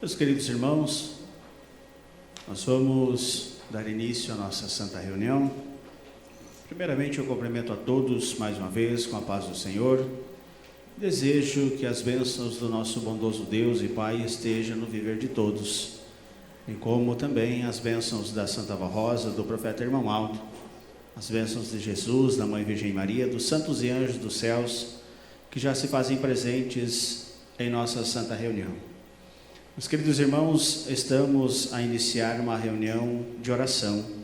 Meus queridos irmãos, nós vamos dar início à nossa santa reunião. Primeiramente, eu cumprimento a todos mais uma vez com a paz do Senhor. Desejo que as bênçãos do nosso bondoso Deus e Pai estejam no viver de todos, bem como também as bênçãos da Santa Avó Rosa, do profeta Irmão Aldo, as bênçãos de Jesus, da Mãe Virgem Maria, dos santos e anjos dos céus, que já se fazem presentes em nossa santa reunião. Meus queridos irmãos, estamos a iniciar uma reunião de oração,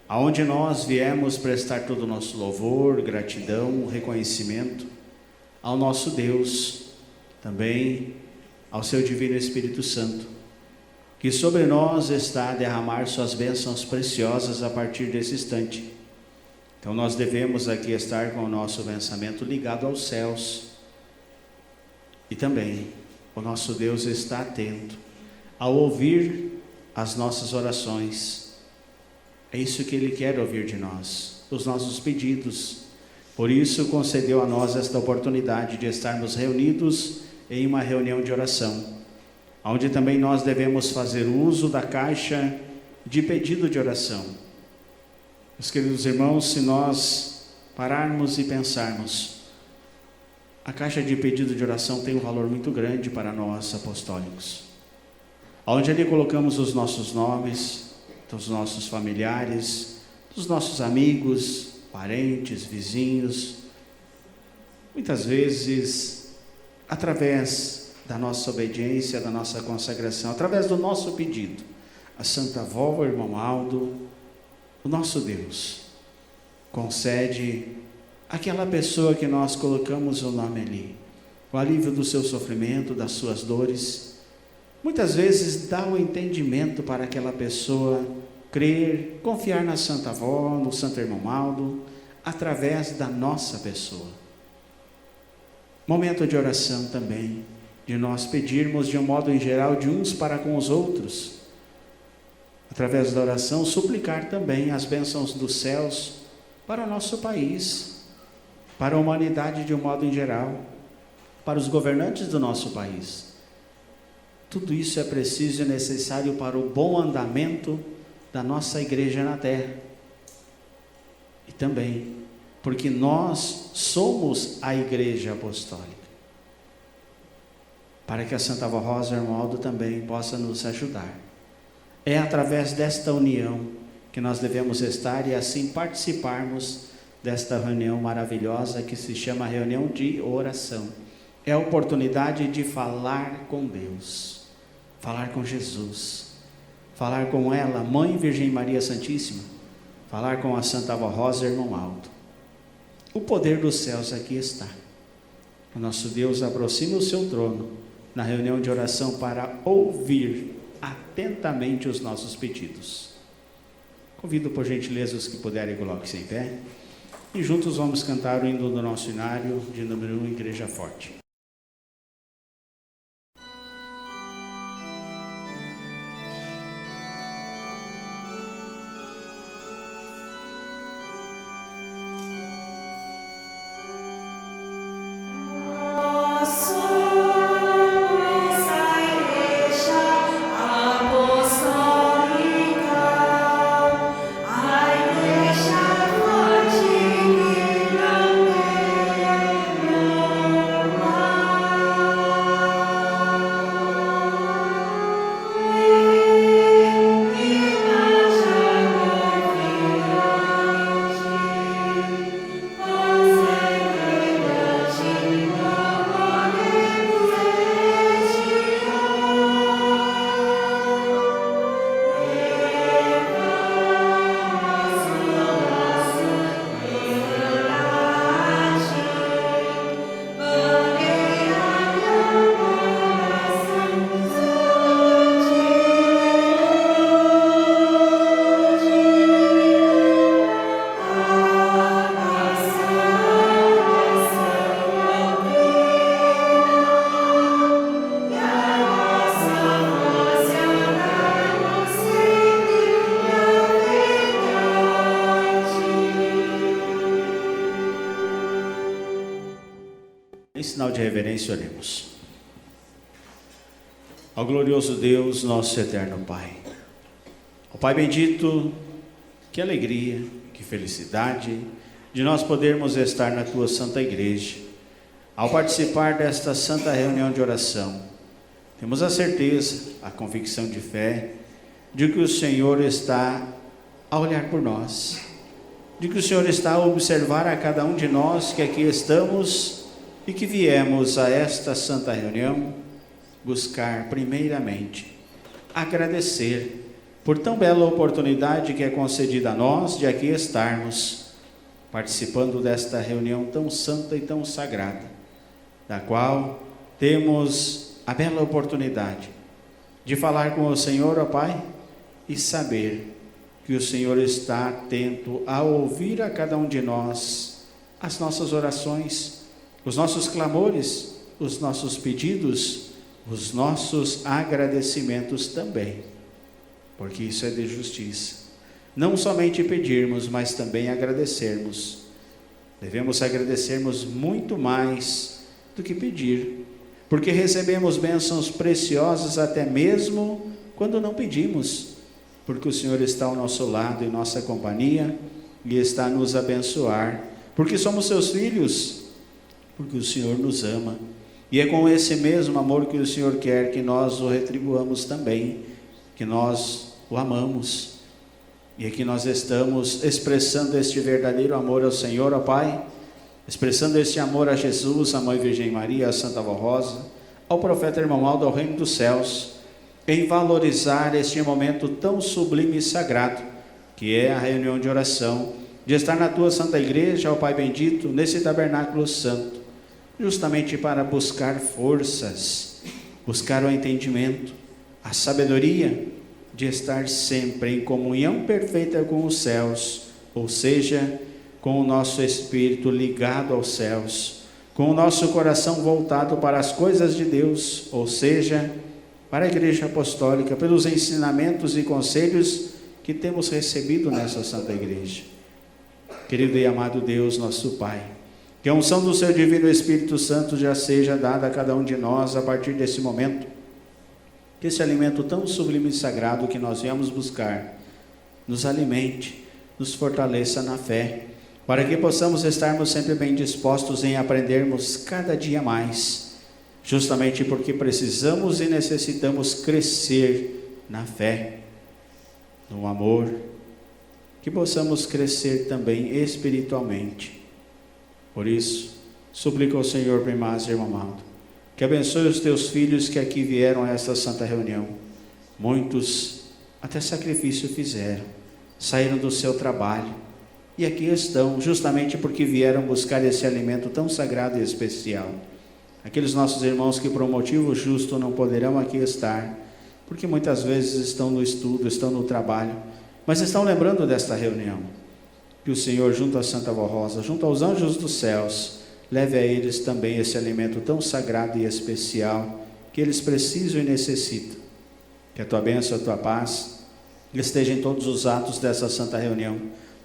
aonde nós viemos prestar todo o nosso louvor, gratidão, reconhecimento ao nosso Deus, também ao seu Divino Espírito Santo, que sobre nós está a derramar suas bênçãos preciosas a partir desse instante. Então nós devemos aqui estar com o nosso pensamento ligado aos céus, e também o nosso Deus está atento ao ouvir as nossas orações. É isso que Ele quer ouvir de nós, os nossos pedidos. Por isso concedeu a nós esta oportunidade de estarmos reunidos em uma reunião de oração, onde também nós devemos fazer uso da caixa de pedido de oração. Meus queridos irmãos, se nós pararmos e pensarmos, a caixa de pedido de oração tem um valor muito grande para nós apostólicos, onde ali colocamos os nossos nomes, dos nossos familiares, dos nossos amigos, parentes, vizinhos. Muitas vezes, através da nossa obediência, da nossa consagração, através do nosso pedido, a Santa Avó, o Irmão Aldo, o nosso Deus concede aquela pessoa que nós colocamos o nome ali, o alívio do seu sofrimento, das suas dores. Muitas vezes dá o entendimento para aquela pessoa crer, confiar na Santa Avó, no Santo Irmão Aldo, através da nossa pessoa. Momento de oração também, de nós pedirmos de um modo em geral de uns para com os outros. Através da oração, suplicar também as bênçãos dos céus para o nosso país, para a humanidade de um modo em geral, para os governantes do nosso país. Tudo isso é preciso e necessário para o bom andamento da nossa igreja na terra. E também porque nós somos a igreja apostólica. Para que a Santa Avó Rosa e o Irmão Aldo também possa nos ajudar. É através desta união que nós devemos estar e assim participarmos desta reunião maravilhosa que se chama reunião de oração. É a oportunidade de falar com Deus, falar com Jesus, falar com ela, Mãe Virgem Maria Santíssima, falar com a Santa Avó Rosa e Irmão Aldo. O poder dos céus aqui está. O nosso Deus aproxima o seu trono na reunião de oração para ouvir atentamente os nossos pedidos. Convido por gentileza os que puderem, coloquem-se em pé. E juntos vamos cantar o hino do nosso inário de número 1, Igreja Forte. Forte Em sinal de reverência, oremos. Ao glorioso Deus, nosso eterno Pai. Ó Pai bendito, que alegria, que felicidade de nós podermos estar na Tua Santa Igreja. Ao participar desta santa reunião de oração, temos a certeza, a convicção de fé, de que o Senhor está a olhar por nós, de que o Senhor está a observar a cada um de nós que aqui estamos e que viemos a esta santa reunião buscar primeiramente agradecer por tão bela oportunidade que é concedida a nós de aqui estarmos participando desta reunião tão santa e tão sagrada, da qual temos a bela oportunidade de falar com o Senhor, ó Pai, e saber que o Senhor está atento a ouvir a cada um de nós as nossas orações, os nossos clamores, os nossos pedidos, os nossos agradecimentos também, porque isso é de justiça. Não somente pedirmos, mas também agradecermos. Devemos agradecermos muito mais do que pedir, porque recebemos bênçãos preciosas até mesmo quando não pedimos, porque o Senhor está ao nosso lado, em nossa companhia, e está a nos abençoar, porque somos seus filhos, porque o Senhor nos ama, e é com esse mesmo amor que o Senhor quer que nós o retribuamos também, que nós o amamos, e aqui nós estamos expressando este verdadeiro amor ao Senhor, ó Pai, expressando este amor a Jesus, a Mãe Virgem Maria, a Santa Avó Rosa, ao profeta irmão Aldo, ao Reino dos Céus, em valorizar este momento tão sublime e sagrado, que é a reunião de oração, de estar na Tua Santa Igreja, ó Pai bendito, nesse tabernáculo santo, justamente para buscar forças, buscar o entendimento, a sabedoria de estar sempre em comunhão perfeita com os céus, ou seja, com o nosso espírito ligado aos céus, com o nosso coração voltado para as coisas de Deus, ou seja, para a Igreja Apostólica, pelos ensinamentos e conselhos que temos recebido nessa Santa Igreja. Querido e amado Deus, nosso Pai, que a unção do Seu Divino Espírito Santo já seja dada a cada um de nós a partir desse momento, que esse alimento tão sublime e sagrado que nós viemos buscar, nos alimente, nos fortaleça na fé, para que possamos estarmos sempre bem dispostos em aprendermos cada dia mais, justamente porque precisamos e necessitamos crescer na fé, no amor, que possamos crescer também espiritualmente. Por isso, suplico ao Senhor, primaz e irmão amado, que abençoe os teus filhos que aqui vieram a esta santa reunião. Muitos até sacrifício fizeram, saíram do seu trabalho e aqui estão justamente porque vieram buscar esse alimento tão sagrado e especial. Aqueles nossos irmãos que por um motivo justo não poderão aqui estar, porque muitas vezes estão no estudo, estão no trabalho, mas estão lembrando desta reunião. Que o Senhor, junto à Santa Avó Rosa, junto aos anjos dos céus, leve a eles também esse alimento tão sagrado e especial que eles precisam e necessitam. Que a Tua bênção, a Tua paz esteja em todos os atos dessa santa reunião.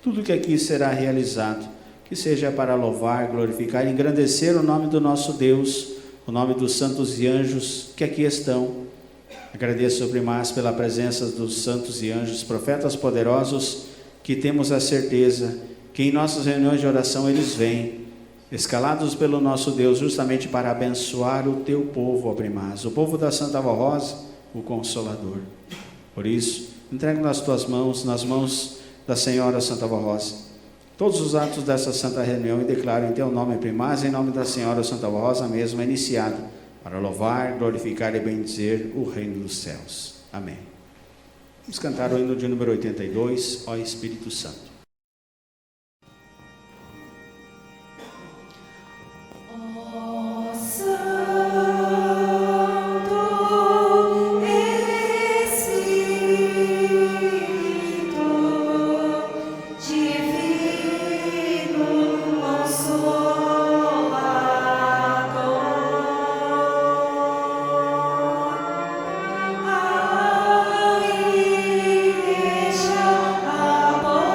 Tudo que aqui será realizado, que seja para louvar, glorificar e engrandecer o nome do nosso Deus, o nome dos santos e anjos que aqui estão. Agradeço, primaz, pela presença dos santos e anjos, profetas poderosos, que temos a certeza que em nossas reuniões de oração eles vêm, escalados pelo nosso Deus, justamente para abençoar o Teu povo, ó primaz, o povo da Santa Avó Rosa, o Consolador. Por isso, entrego nas Tuas mãos, nas mãos da Senhora Santa Avó Rosa, todos os atos dessa santa reunião e declaro em Teu nome, primaz, em nome da Senhora Santa Avó Rosa mesmo, iniciado, para louvar, glorificar e bendizer o reino dos céus. Amém. Vamos cantar o hino de número 82, ó Espírito Santo.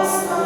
Apostólica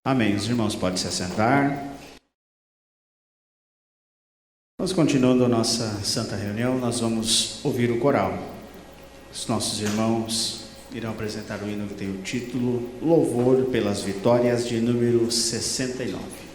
Amém. Os irmãos podem se assentar. Nós continuando a nossa santa reunião, nós vamos ouvir o coral. Os nossos irmãos irão apresentar o hino que tem o título Louvor pelas Vitórias, de número 69.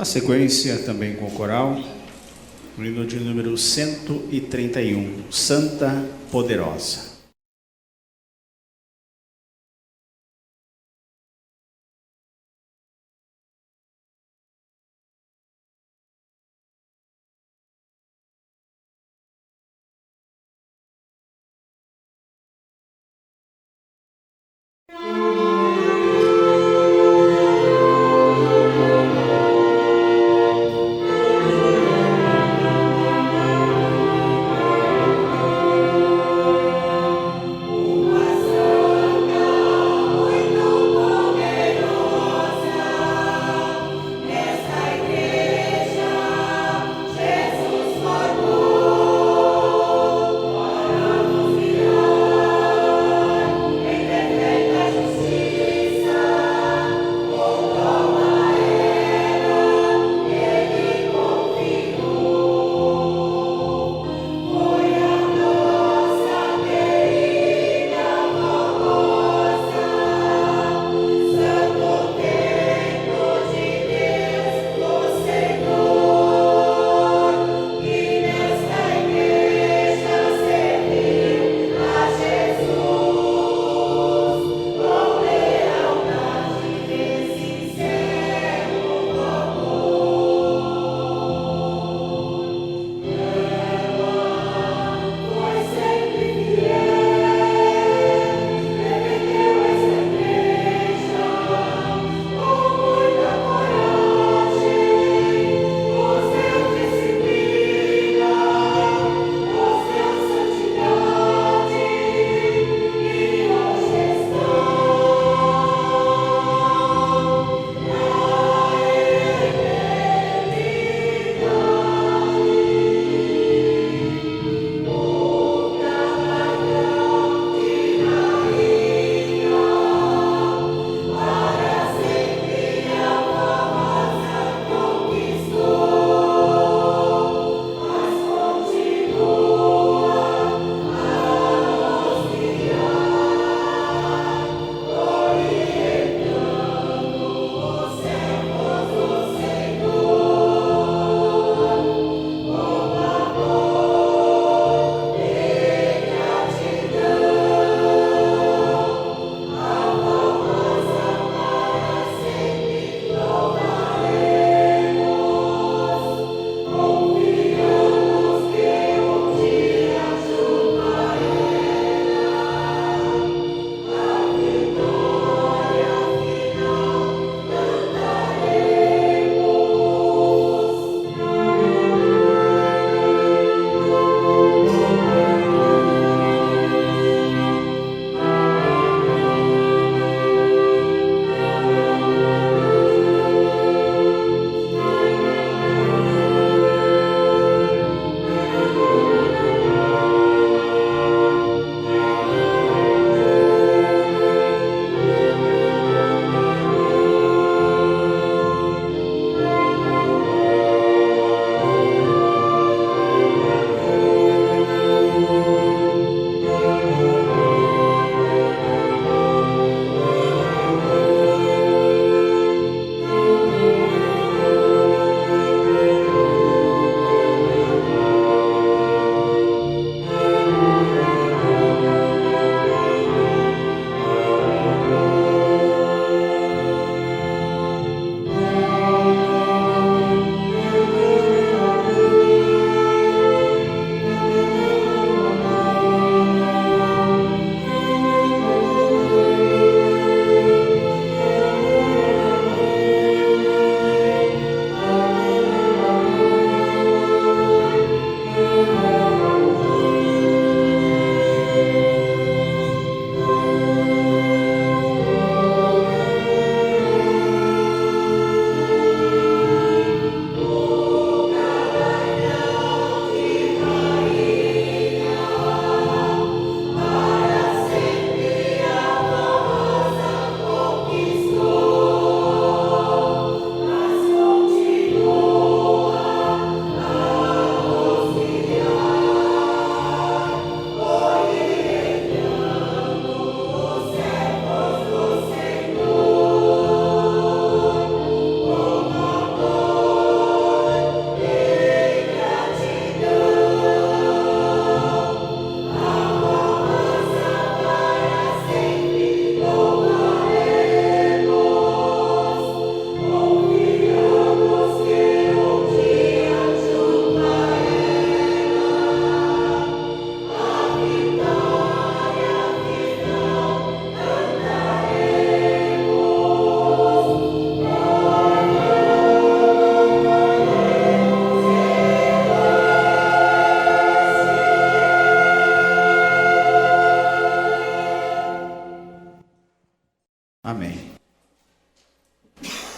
Na sequência, também com o coral, o hino de número 131, Santa Poderosa.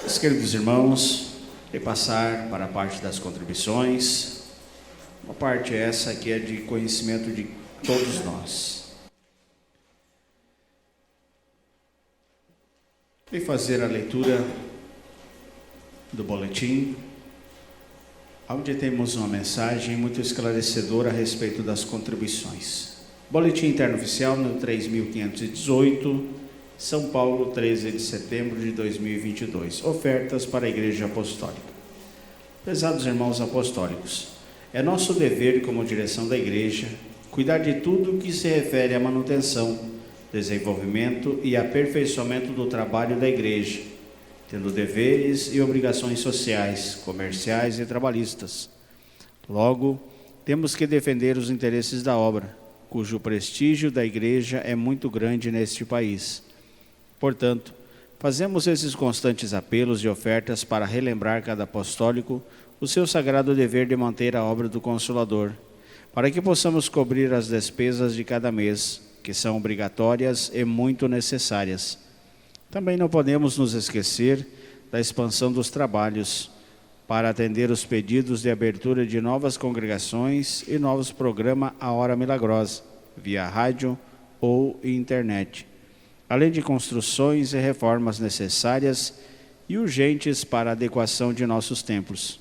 Meus queridos irmãos, e passar para a parte das contribuições, uma parte essa que é de conhecimento de todos nós. E fazer a leitura do boletim, onde temos uma mensagem muito esclarecedora a respeito das contribuições. Boletim Interno Oficial no 3518, São Paulo, 13 de setembro de 2022. Ofertas para a Igreja Apostólica. Prezados irmãos apostólicos, é nosso dever como direção da Igreja cuidar de tudo que se refere à manutenção, desenvolvimento e aperfeiçoamento do trabalho da Igreja, tendo deveres e obrigações sociais, comerciais e trabalhistas. Logo, temos que defender os interesses da obra, cujo prestígio da Igreja é muito grande neste país. Portanto, fazemos esses constantes apelos e ofertas para relembrar cada apostólico o seu sagrado dever de manter a obra do Consolador, para que possamos cobrir as despesas de cada mês, que são obrigatórias e muito necessárias. Também não podemos nos esquecer da expansão dos trabalhos, para atender os pedidos de abertura de novas congregações e novos programas A Hora Milagrosa, via rádio ou internet, além de construções e reformas necessárias e urgentes para a adequação de nossos templos.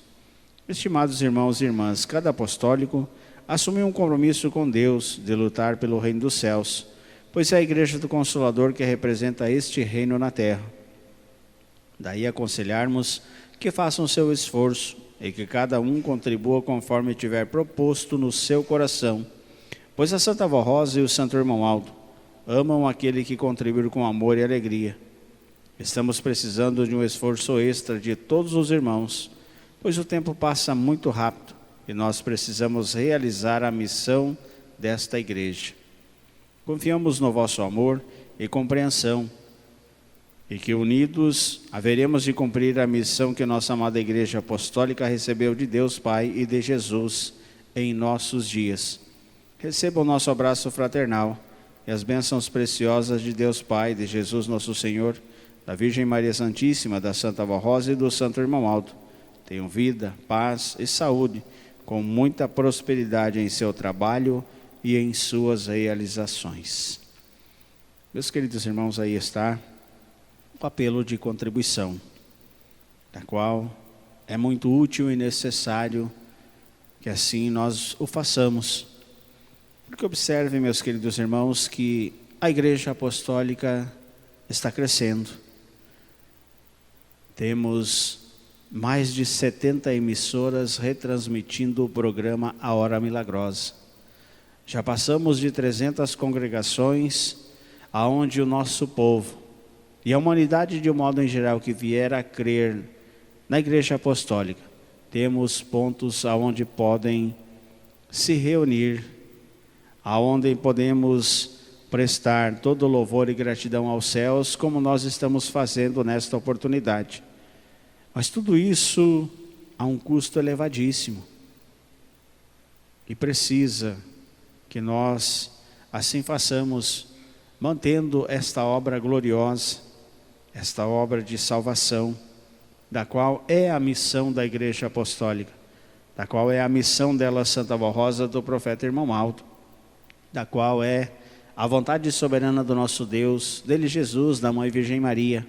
Estimados irmãos e irmãs, cada apostólico assumiu um compromisso com Deus de lutar pelo reino dos céus, pois é a Igreja do Consolador que representa este reino na terra. Daí aconselharmos que façam seu esforço e que cada um contribua conforme tiver proposto no seu coração, pois a Santa Avó Rosa e o Santo Irmão Aldo amam aquele que contribui com amor e alegria. Estamos precisando de um esforço extra de todos os irmãos, pois o tempo passa muito rápido e nós precisamos realizar a missão desta igreja. Confiamos no vosso amor e compreensão e que unidos haveremos de cumprir a missão que nossa amada Igreja Apostólica recebeu de Deus Pai e de Jesus em nossos dias. Receba o nosso abraço fraternal e as bênçãos preciosas de Deus Pai, de Jesus nosso Senhor, da Virgem Maria Santíssima, da Santa Avó Rosa e do Santo Irmão Aldo. Tenham vida, paz e saúde, com muita prosperidade em seu trabalho e em suas realizações. Meus queridos irmãos, aí está o apelo de contribuição, da qual é muito útil e necessário que assim nós o façamos. Porque observem, meus queridos irmãos, que a Igreja Apostólica está crescendo. Temos mais de 70 emissoras retransmitindo o programa A Hora Milagrosa. Já passamos de 300 congregações, aonde o nosso povo e a humanidade de um modo em geral que vier a crer na Igreja Apostólica, temos pontos aonde podem se reunir, aonde podemos prestar todo louvor e gratidão aos céus, como nós estamos fazendo nesta oportunidade. Mas tudo isso a um custo elevadíssimo. E precisa que nós assim façamos, mantendo esta obra gloriosa, esta obra de salvação, da qual é a missão da Igreja Apostólica, da qual é a missão dela, Santa Avó Rosa, do profeta Irmão Aldo, da qual é a vontade soberana do nosso Deus, dele Jesus, da Mãe Virgem Maria,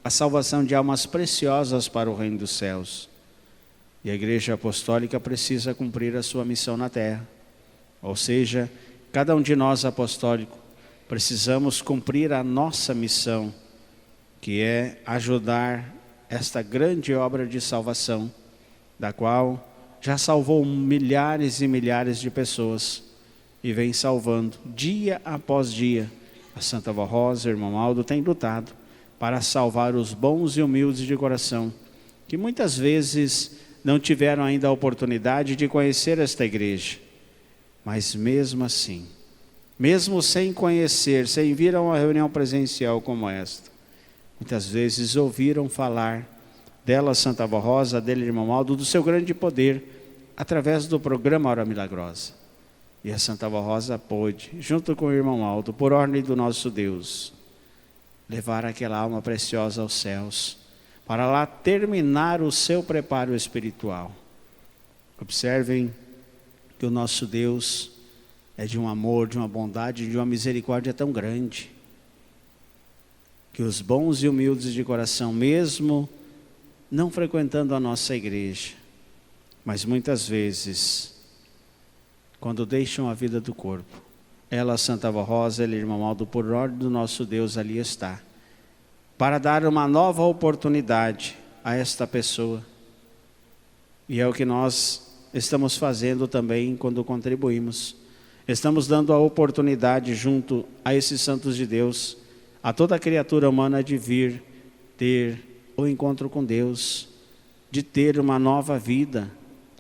a salvação de almas preciosas para o reino dos céus. E a Igreja Apostólica precisa cumprir a sua missão na terra. Ou seja, cada um de nós apostólico precisamos cumprir a nossa missão, que é ajudar esta grande obra de salvação, da qual já salvou milhares e milhares de pessoas e vem salvando dia após dia. A Santa Avó Rosa, Irmão Aldo, tem lutado para salvar os bons e humildes de coração, que muitas vezes não tiveram ainda a oportunidade de conhecer esta igreja. Mas mesmo assim, mesmo sem conhecer, sem vir a uma reunião presencial como esta, muitas vezes ouviram falar dela, Santa Avó Rosa, dele, Irmão Aldo, do seu grande poder, através do programa Hora Milagrosa. E a Santa Avó Rosa pôde, junto com o Irmão Aldo, por ordem do nosso Deus, levar aquela alma preciosa aos céus, para lá terminar o seu preparo espiritual. Observem que o nosso Deus é de um amor, de uma bondade, de uma misericórdia tão grande, que os bons e humildes de coração, mesmo não frequentando a nossa igreja, mas muitas vezes, quando deixam a vida do corpo, ela, Santa Avó Rosa, ele, irmão Aldo, por ordem do nosso Deus, ali está, para dar uma nova oportunidade a esta pessoa. E é o que nós estamos fazendo também quando contribuímos. Estamos dando a oportunidade junto a esses santos de Deus, a toda criatura humana de vir ter o encontro com Deus, de ter uma nova vida,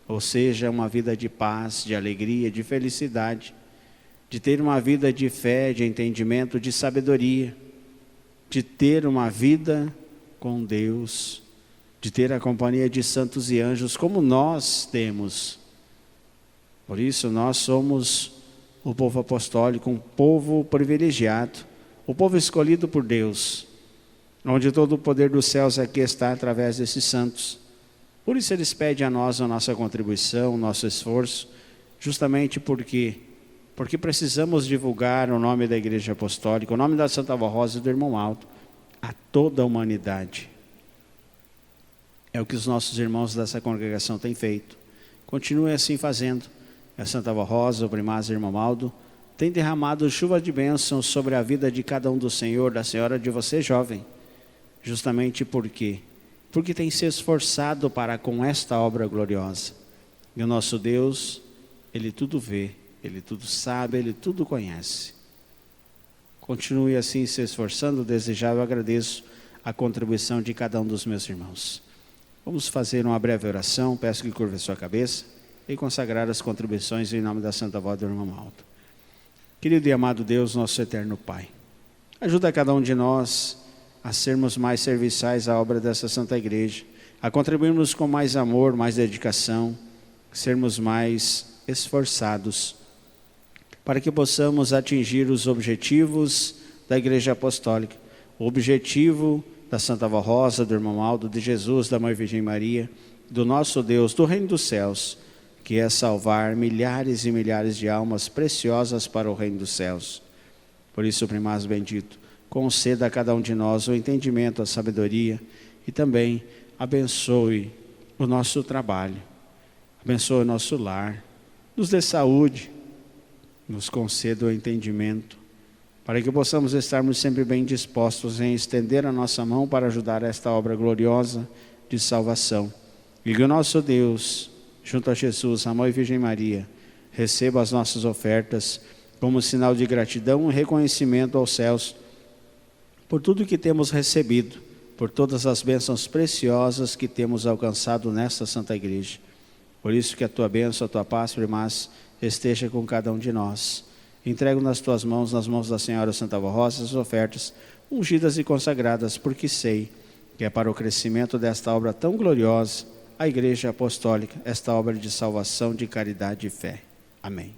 ou seja, uma vida de paz, de alegria, de felicidade, de ter uma vida de fé, de entendimento, de sabedoria, de ter uma vida com Deus, de ter a companhia de santos e anjos como nós temos. Por isso nós somos o povo apostólico, um povo privilegiado, o povo escolhido por Deus, onde todo o poder dos céus aqui está através desses santos. Por isso eles pedem a nós a nossa contribuição, o nosso esforço, justamente porque precisamos divulgar o nome da Igreja Apostólica, o nome da Santa Avó Rosa e do Irmão Aldo, a toda a humanidade. É o que os nossos irmãos dessa congregação têm feito. Continuem assim fazendo. A Santa Avó Rosa, o Primaz e o Irmão Aldo tem derramado chuva de bênçãos sobre a vida de cada um do Senhor, da Senhora, de você jovem, justamente porque tem se esforçado para com esta obra gloriosa. E o nosso Deus, Ele tudo vê, Ele tudo sabe, Ele tudo conhece. Continue assim se esforçando. Desejável, agradeço a contribuição de cada um dos meus irmãos. Vamos fazer uma breve oração. Peço que curve a sua cabeça e consagrar as contribuições em nome da Santa Avó do Irmão Aldo. Querido e amado Deus, nosso eterno Pai, ajuda cada um de nós a sermos mais serviçais à obra dessa Santa Igreja, a contribuirmos com mais amor, mais dedicação, sermos mais esforçados, para que possamos atingir os objetivos da Igreja Apostólica, o objetivo da Santa Avó Rosa, do Irmão Aldo, de Jesus, da Mãe Virgem Maria, do nosso Deus, do Reino dos Céus, que é salvar milhares e milhares de almas preciosas para o Reino dos Céus. Por isso, Primaz bendito, conceda a cada um de nós o entendimento, a sabedoria e também abençoe o nosso trabalho, abençoe o nosso lar, nos dê saúde, nos conceda o entendimento, para que possamos estarmos sempre bem dispostos em estender a nossa mão para ajudar esta obra gloriosa de salvação. E que o nosso Deus, junto a Jesus, a Mãe Virgem Maria, receba as nossas ofertas como sinal de gratidão e reconhecimento aos céus por tudo que temos recebido, por todas as bênçãos preciosas que temos alcançado nesta Santa Igreja. Por isso que a tua bênção, a tua paz, Primaz, esteja com cada um de nós. Entrego nas tuas mãos, nas mãos da Senhora Santa Avó Rosa, as ofertas ungidas e consagradas, porque sei que é para o crescimento desta obra tão gloriosa, a Igreja Apostólica, esta obra de salvação, de caridade e fé. Amém.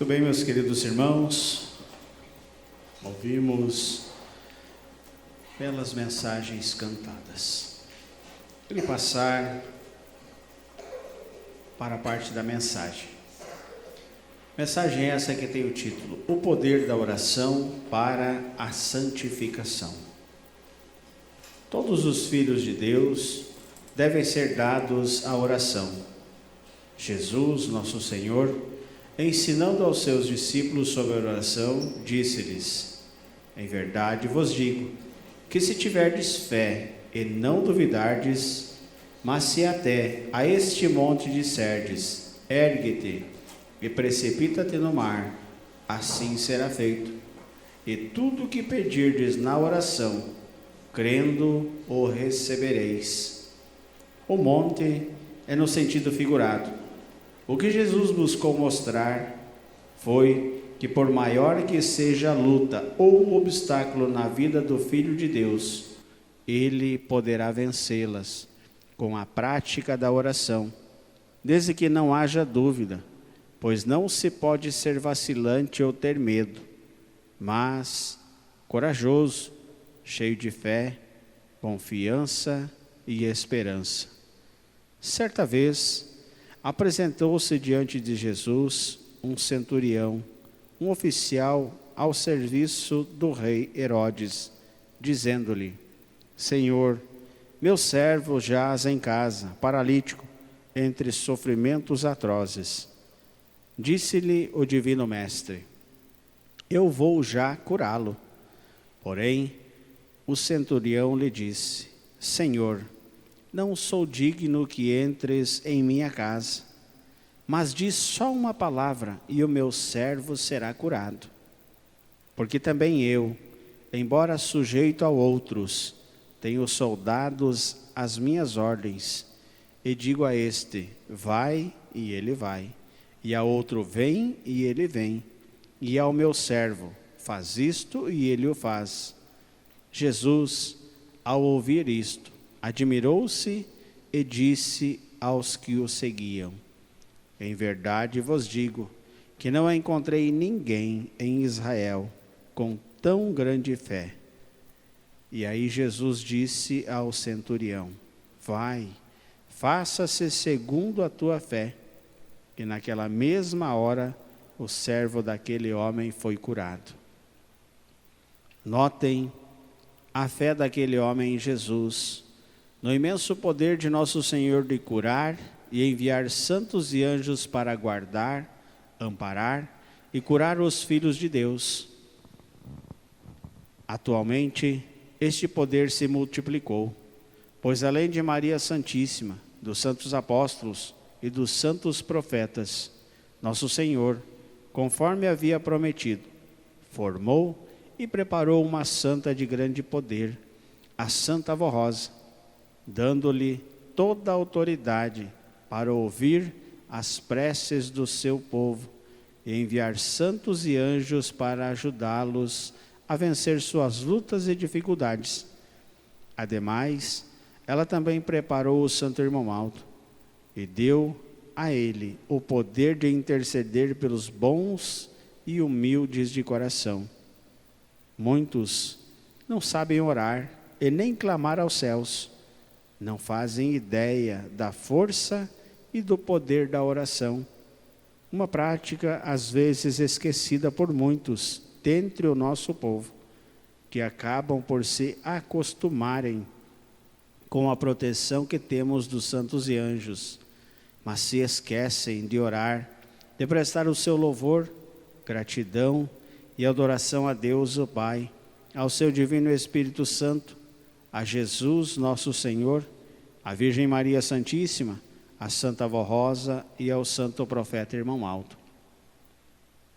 Muito bem, meus queridos irmãos, ouvimos belas mensagens cantadas. Queria passar para a parte da mensagem. Mensagem essa que tem o título: O poder da oração para a santificação. Todos os filhos de Deus devem ser dados à oração. Jesus, nosso Senhor, ensinando aos seus discípulos sobre a oração, disse-lhes: Em verdade vos digo, que se tiverdes fé e não duvidardes, mas se até a este monte disserdes: ergue-te e precipita-te no mar, assim será feito. E tudo o que pedirdes na oração, crendo, o recebereis. O monte é no sentido figurado. O que Jesus buscou mostrar foi que, por maior que seja a luta ou obstáculo na vida do Filho de Deus, ele poderá vencê-las com a prática da oração, desde que não haja dúvida, pois não se pode ser vacilante ou ter medo, mas corajoso, cheio de fé, confiança e esperança. Certa vez, apresentou-se diante de Jesus um centurião, um oficial ao serviço do rei Herodes, dizendo-lhe: Senhor, meu servo jaz em casa, paralítico, entre sofrimentos atrozes. Disse-lhe o divino mestre: Eu vou já curá-lo. Porém, o centurião lhe disse: Senhor, não sou digno que entres em minha casa, mas diz só uma palavra e o meu servo será curado. Porque também eu, embora sujeito a outros, tenho soldados às minhas ordens, e digo a este: vai, e ele vai, e a outro: vem, e ele vem, e ao meu servo: faz isto, e ele o faz. Jesus, ao ouvir isto, admirou-se e disse aos que o seguiam: Em verdade vos digo que não encontrei ninguém em Israel com tão grande fé. E aí Jesus disse ao centurião: Vai, faça-se segundo a tua fé. E naquela mesma hora o servo daquele homem foi curado. Notem a fé daquele homem em Jesus, no imenso poder de nosso Senhor de curar e enviar santos e anjos para guardar, amparar e curar os filhos de Deus. Atualmente, este poder se multiplicou, pois além de Maria Santíssima, dos santos apóstolos e dos santos profetas, nosso Senhor, conforme havia prometido, formou e preparou uma santa de grande poder, a Santa Avó Rosa, dando-lhe toda a autoridade para ouvir as preces do seu povo e enviar santos e anjos para ajudá-los a vencer suas lutas e dificuldades. Ademais, ela também preparou o Santo Irmão Alto e deu a ele o poder de interceder pelos bons e humildes de coração. Muitos não sabem orar e nem clamar aos céus. Não fazem ideia da força e do poder da oração, uma prática às vezes esquecida por muitos dentre o nosso povo, que acabam por se acostumarem com a proteção que temos dos santos e anjos, mas se esquecem de orar, de prestar o seu louvor, gratidão e adoração a Deus o Pai, ao seu divino Espírito Santo, a Jesus nosso Senhor, a Virgem Maria Santíssima, a Santa Avó Rosa e ao Santo Profeta Irmão Alto.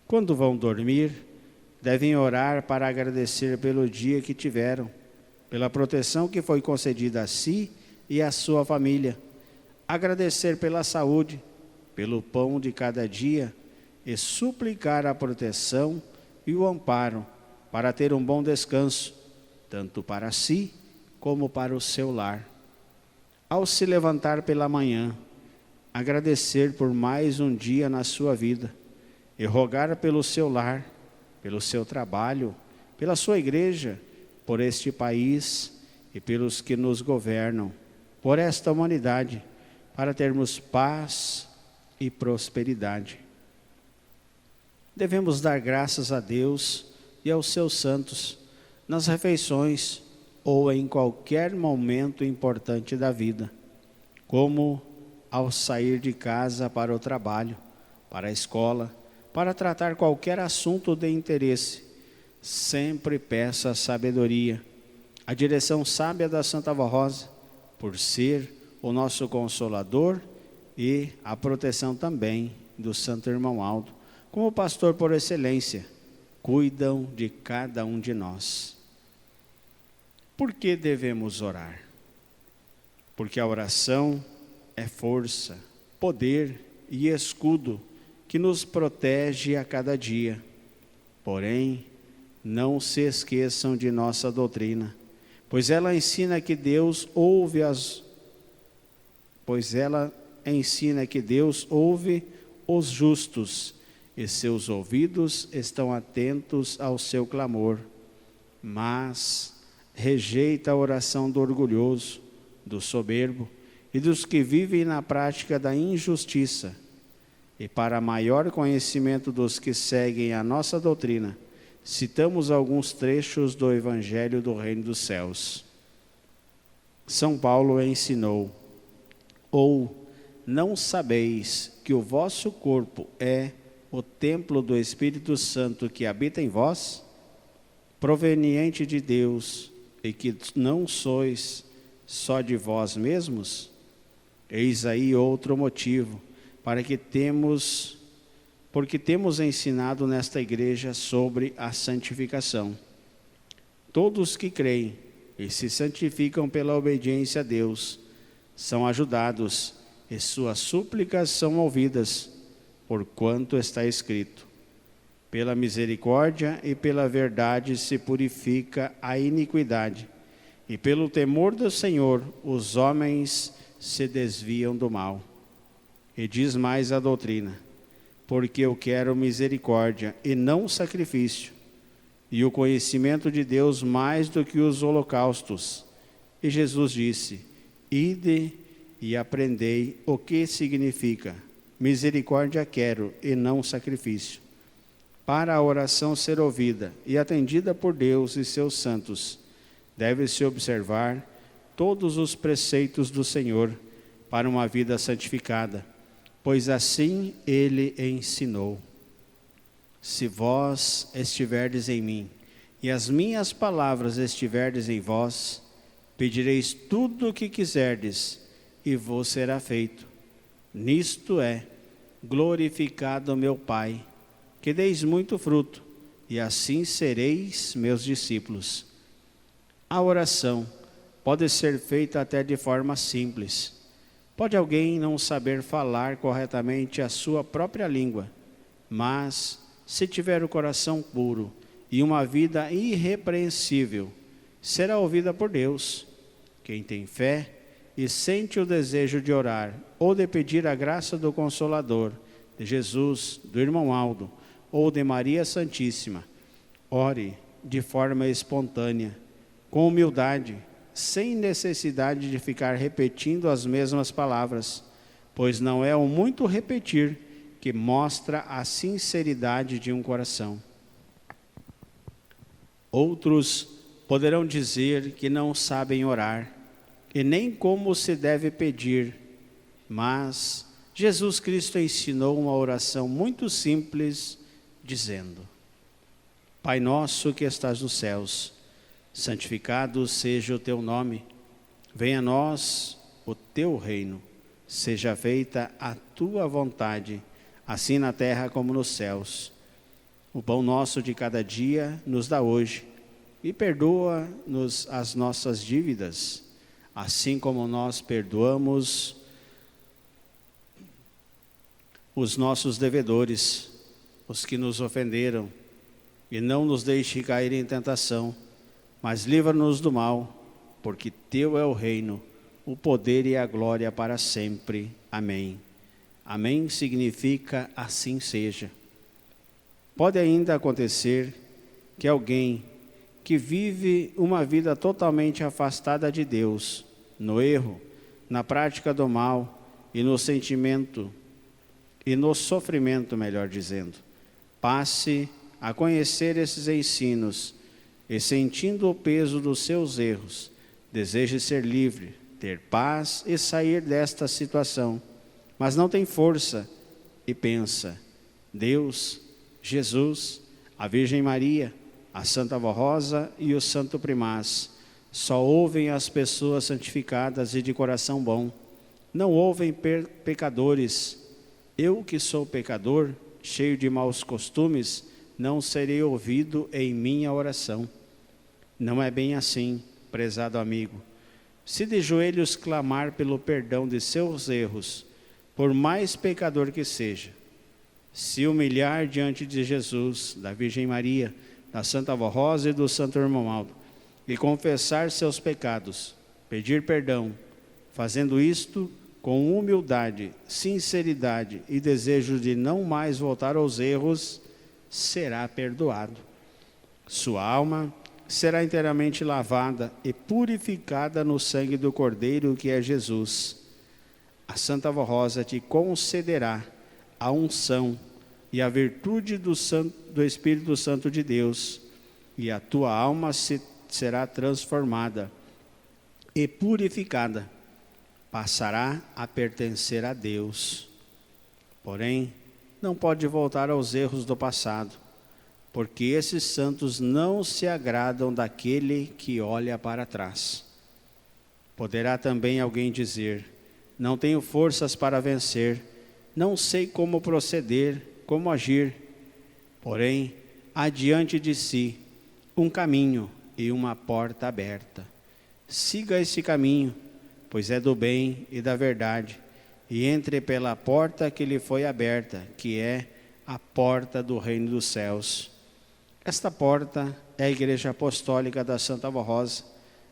Quando vão dormir, devem orar para agradecer pelo dia que tiveram, pela proteção que foi concedida a si e à sua família, agradecer pela saúde, pelo pão de cada dia e suplicar a proteção e o amparo para ter um bom descanso, tanto para si como para o seu lar. Ao se levantar pela manhã, agradecer por mais um dia na sua vida e rogar pelo seu lar, pelo seu trabalho, pela sua igreja, por este país e pelos que nos governam, por esta humanidade, para termos paz e prosperidade. Devemos dar graças a Deus e aos seus santos nas refeições ou em qualquer momento importante da vida, como ao sair de casa para o trabalho, para a escola, para tratar qualquer assunto de interesse. Sempre peça a sabedoria, a direção sábia da Santa Avó Rosa, por ser o nosso consolador e a proteção também do Santo Irmão Aldo, como pastor por excelência, cuidam de cada um de nós. Por que devemos orar? Porque a oração é força, poder e escudo que nos protege a cada dia. Porém, não se esqueçam de nossa doutrina, pois ela ensina que Deus ouve os justos, e seus ouvidos estão atentos ao seu clamor, mas rejeita a oração do orgulhoso, do soberbo e dos que vivem na prática da injustiça. E para maior conhecimento dos que seguem a nossa doutrina, citamos alguns trechos do Evangelho do Reino dos Céus. São Paulo ensinou: ou não sabeis que o vosso corpo é o templo do Espírito Santo que habita em vós, proveniente de Deus, e que não sois só de vós mesmos? Eis aí outro motivo porque temos ensinado nesta igreja sobre a santificação. Todos que creem e se santificam pela obediência a Deus são ajudados e suas súplicas são ouvidas, porquanto está escrito: pela misericórdia e pela verdade se purifica a iniquidade, e pelo temor do Senhor os homens se desviam do mal. E diz mais a doutrina: porque eu quero misericórdia e não sacrifício, e o conhecimento de Deus mais do que os holocaustos. E Jesus disse: ide e aprendei o que significa misericórdia quero e não sacrifício. Para a oração ser ouvida e atendida por Deus e seus santos, deve-se observar todos os preceitos do Senhor para uma vida santificada, pois assim Ele ensinou. Se vós estiverdes em mim e as minhas palavras estiverdes em vós, pedireis tudo o que quiserdes e vos será feito. Nisto é glorificado meu Pai, que deis muito fruto, e assim sereis meus discípulos. A oração pode ser feita até de forma simples. Pode alguém não saber falar corretamente a sua própria língua, mas se tiver o coração puro e uma vida irrepreensível, será ouvida por Deus. Quem tem fé e sente o desejo de orar ou de pedir a graça do Consolador, de Jesus, do irmão Aldo ou de Maria Santíssima, ore de forma espontânea, com humildade, sem necessidade de ficar repetindo as mesmas palavras, pois não é o muito repetir que mostra a sinceridade de um coração. Outros poderão dizer que não sabem orar e nem como se deve pedir, mas Jesus Cristo ensinou uma oração muito simples, dizendo: Pai nosso que estás nos céus, santificado seja o teu nome, venha a nós o teu reino, seja feita a tua vontade, assim na terra como nos céus. O pão nosso de cada dia nos dá hoje, e perdoa-nos as nossas dívidas, assim como nós perdoamos os nossos devedores, os que nos ofenderam, e não nos deixe cair em tentação, mas livra-nos do mal, porque teu é o reino, o poder e a glória para sempre. Amém. Amém significa assim seja. pode ainda acontecer que alguém que vive uma vida totalmente afastada de Deus, no erro, na prática do mal e no sentimento e no sofrimento, melhor dizendo, passe a conhecer esses ensinos e, sentindo o peso dos seus erros, deseje ser livre, ter paz e sair desta situação, mas não tem força e pensa: Deus, Jesus, a Virgem Maria, a Santa Avó Rosa e o Santo Primaz só ouvem as pessoas santificadas e de coração bom, não ouvem pecadores. Eu que sou pecador, cheio de maus costumes, não serei ouvido em minha oração. Não é bem assim, prezado amigo. Se de joelhos clamar pelo perdão de seus erros, por mais pecador que seja, se humilhar diante de Jesus, da Virgem Maria, da Santa Avó Rosa e do Santo Irmão Aldo, e confessar seus pecados, pedir perdão, fazendo isto com humildade, sinceridade e desejo de não mais voltar aos erros, será perdoado. Sua alma será inteiramente lavada e purificada no sangue do Cordeiro que é Jesus. A Santa Avó Rosa te concederá a unção e a virtude do Espírito Santo de Deus, e a tua alma será transformada e purificada, passará a pertencer a Deus. Porém, não pode voltar aos erros do passado, porque esses santos não se agradam daquele que olha para trás. Poderá também alguém dizer: não tenho forças para vencer, não sei como proceder, como agir. Porém, há diante de si um caminho e uma porta aberta. Siga esse caminho, pois é do bem e da verdade, e entre pela porta que lhe foi aberta, que é a porta do reino dos céus. Esta porta é a Igreja Apostólica da Santa Avó Rosa,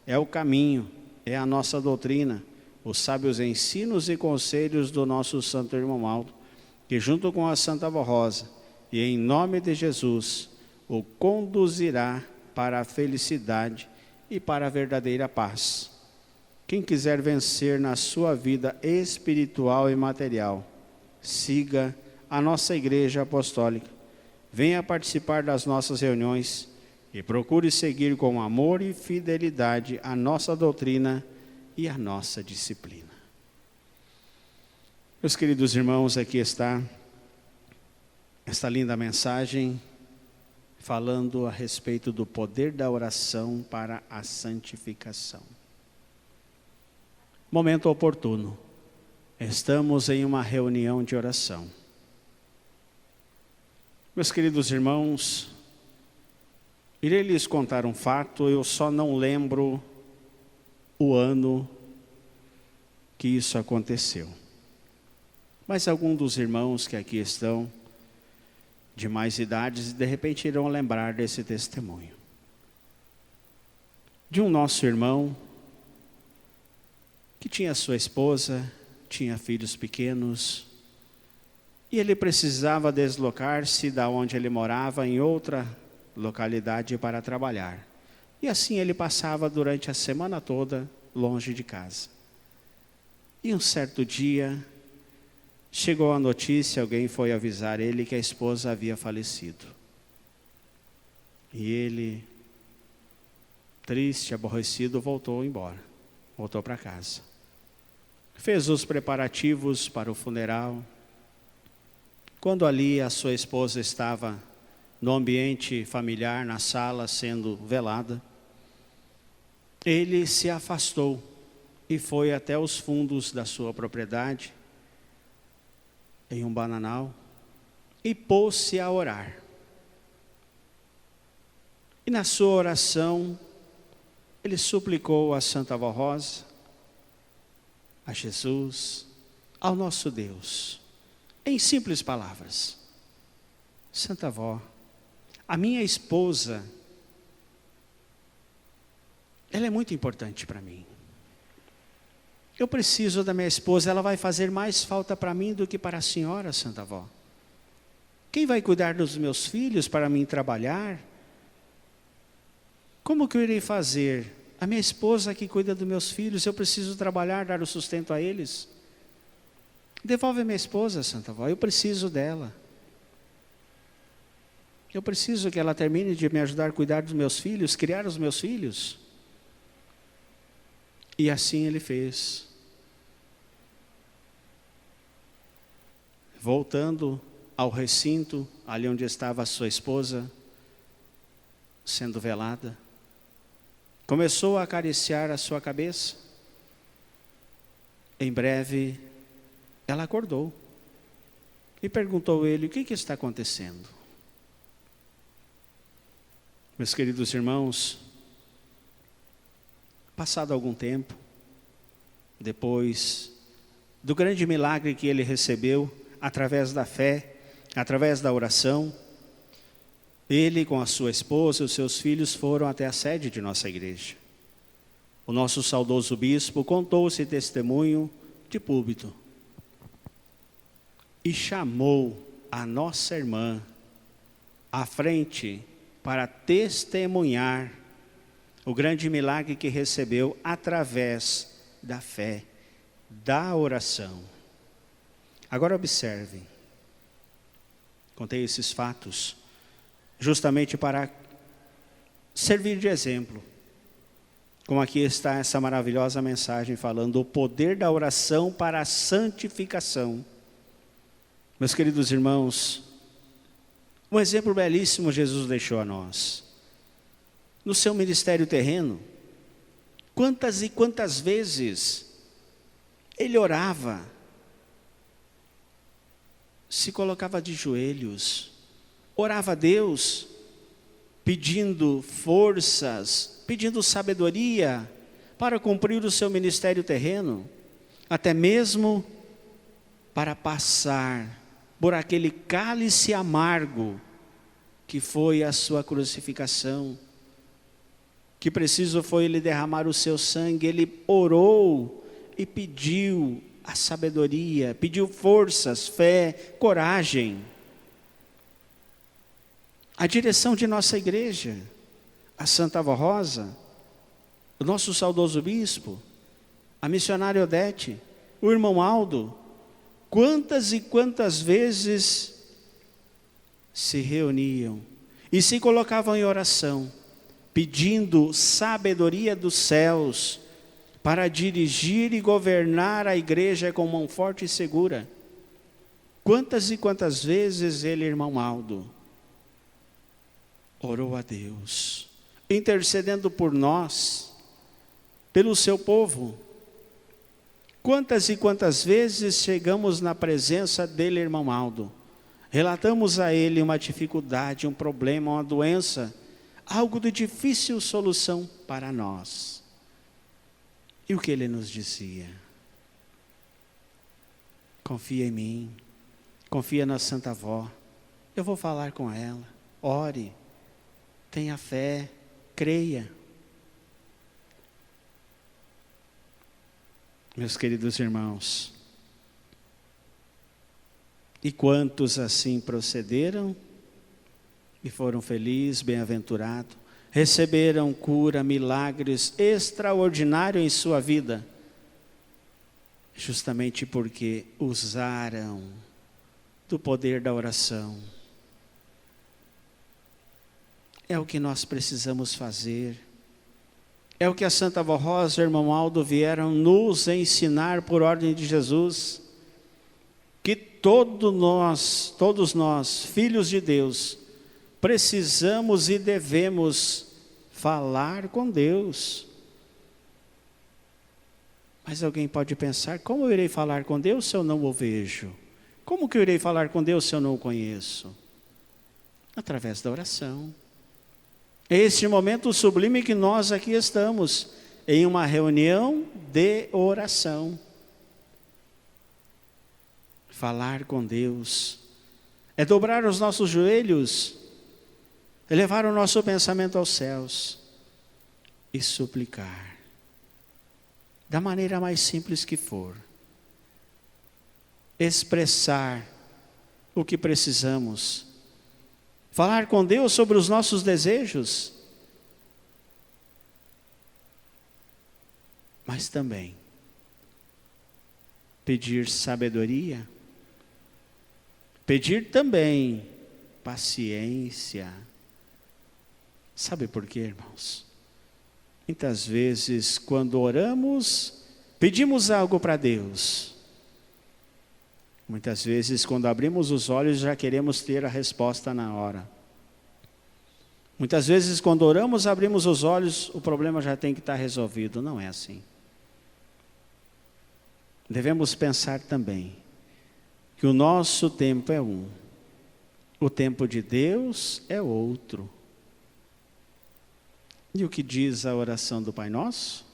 é o caminho, é a nossa doutrina, os sábios ensinos e conselhos do nosso Santo Irmão Aldo, que junto com a Santa Avó Rosa, e em nome de Jesus, o conduzirá para a felicidade e para a verdadeira paz. Quem quiser vencer na sua vida espiritual e material, siga a nossa Igreja Apostólica, venha participar das nossas reuniões e procure seguir com amor e fidelidade a nossa doutrina e a nossa disciplina. Meus queridos irmãos, aqui está esta linda mensagem falando a respeito do poder da oração para a santificação. Momento oportuno. Estamos em uma reunião de oração. Meus queridos irmãos, irei lhes contar um fato, eu só não lembro o ano que isso aconteceu. Mas algum dos irmãos que aqui estão, de mais idades, de repente irão lembrar desse testemunho. De um nosso irmão, que tinha sua esposa, tinha filhos pequenos, e ele precisava deslocar-se da onde ele morava em outra localidade para trabalhar. E assim ele passava durante a semana toda longe de casa. E um certo dia, chegou a notícia, alguém foi avisar ele que a esposa havia falecido. E ele, triste, aborrecido, voltou embora, voltou para casa. Fez os preparativos para o funeral. Quando ali a sua esposa estava no ambiente familiar, na sala, sendo velada, ele se afastou e foi até os fundos da sua propriedade, em um bananal, e pôs-se a orar. E na sua oração, ele suplicou a Santa Avó Rosa, a Jesus, ao nosso Deus, em simples palavras: Santa Avó, a minha esposa, ela é muito importante para mim. Eu preciso da minha esposa, ela vai fazer mais falta para mim do que para a senhora, Santa Avó. Quem vai cuidar dos meus filhos para mim trabalhar? Como que eu irei fazer? A minha esposa que cuida dos meus filhos, eu preciso trabalhar, dar o sustento a eles. Devolve a minha esposa, Santa Avó, eu preciso dela. Eu preciso que ela termine de me ajudar a cuidar dos meus filhos, criar os meus filhos. E assim ele fez. Voltando ao recinto, ali onde estava a sua esposa, sendo velada, começou a acariciar a sua cabeça. Em breve, ela acordou e perguntou a ele: o que está acontecendo? Meus queridos irmãos, passado algum tempo, depois do grande milagre que ele recebeu, através da fé, através da oração, ele com a sua esposa e os seus filhos foram até a sede de nossa igreja. O nosso saudoso bispo contou esse testemunho de púlpito e chamou a nossa irmã à frente para testemunhar o grande milagre que recebeu através da fé, da oração. Agora observem, contei esses fatos justamente para servir de exemplo. Como aqui está essa maravilhosa mensagem falando o poder da oração para a santificação. Meus queridos irmãos, um exemplo belíssimo Jesus deixou a nós. No seu ministério terreno, quantas e quantas vezes ele orava, se colocava de joelhos, orava a Deus, pedindo forças, pedindo sabedoria para cumprir o seu ministério terreno, até mesmo para passar por aquele cálice amargo que foi a sua crucificação, que preciso foi ele derramar o seu sangue. Ele orou e pediu a sabedoria, pediu forças, fé, coragem. A direção de nossa igreja, a Santa Avó Rosa, o nosso saudoso bispo, a missionária Odete, o irmão Aldo, quantas e quantas vezes se reuniam e se colocavam em oração, pedindo sabedoria dos céus para dirigir e governar a igreja com mão forte e segura. Quantas e quantas vezes ele, irmão Aldo, orou a Deus, intercedendo por nós, pelo seu povo. Quantas e quantas vezes chegamos na presença dele, irmão Aldo, relatamos a ele uma dificuldade, um problema, uma doença, algo de difícil solução para nós. E o que ele nos dizia? Confia em mim, confia na Santa Avó, eu vou falar com ela, ore, tenha fé, creia. Meus queridos irmãos, e quantos assim procederam e foram felizes, bem-aventurados, receberam cura, milagres extraordinários em sua vida, justamente porque usaram do poder da oração. É o que nós precisamos fazer. É o que a Santa Avó Rosa e o irmão Aldo vieram nos ensinar por ordem de Jesus. Que todos nós, filhos de Deus, precisamos e devemos falar com Deus. Mas alguém pode pensar: como eu irei falar com Deus se eu não o vejo? Como que eu irei falar com Deus se eu não o conheço? Através da oração. É este momento sublime que nós aqui estamos, em uma reunião de oração. Falar com Deus é dobrar os nossos joelhos, elevar o nosso pensamento aos céus e suplicar, da maneira mais simples que for, expressar o que precisamos, falar com Deus sobre os nossos desejos, mas também pedir sabedoria, pedir também paciência. Sabe por quê, irmãos? Muitas vezes, quando oramos, pedimos algo para Deus. Muitas vezes, quando abrimos os olhos, já queremos ter a resposta na hora. Muitas vezes, quando oramos, abrimos os olhos, o problema já tem que estar resolvido. Não é assim. Devemos pensar também que o nosso tempo é um, o tempo de Deus é outro. E o que diz a oração do Pai Nosso?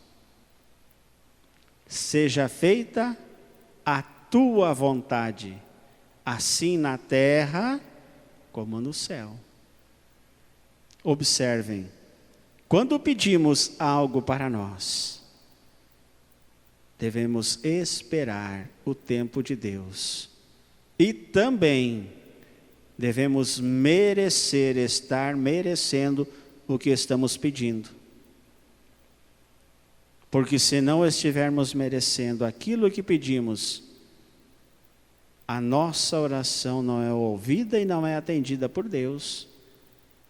Seja feita a tua vontade, assim na terra como no céu. Observem, quando pedimos algo para nós, devemos esperar o tempo de Deus. E também devemos estar merecendo o que estamos pedindo. Porque se não estivermos merecendo aquilo que pedimos, a nossa oração não é ouvida e não é atendida por Deus.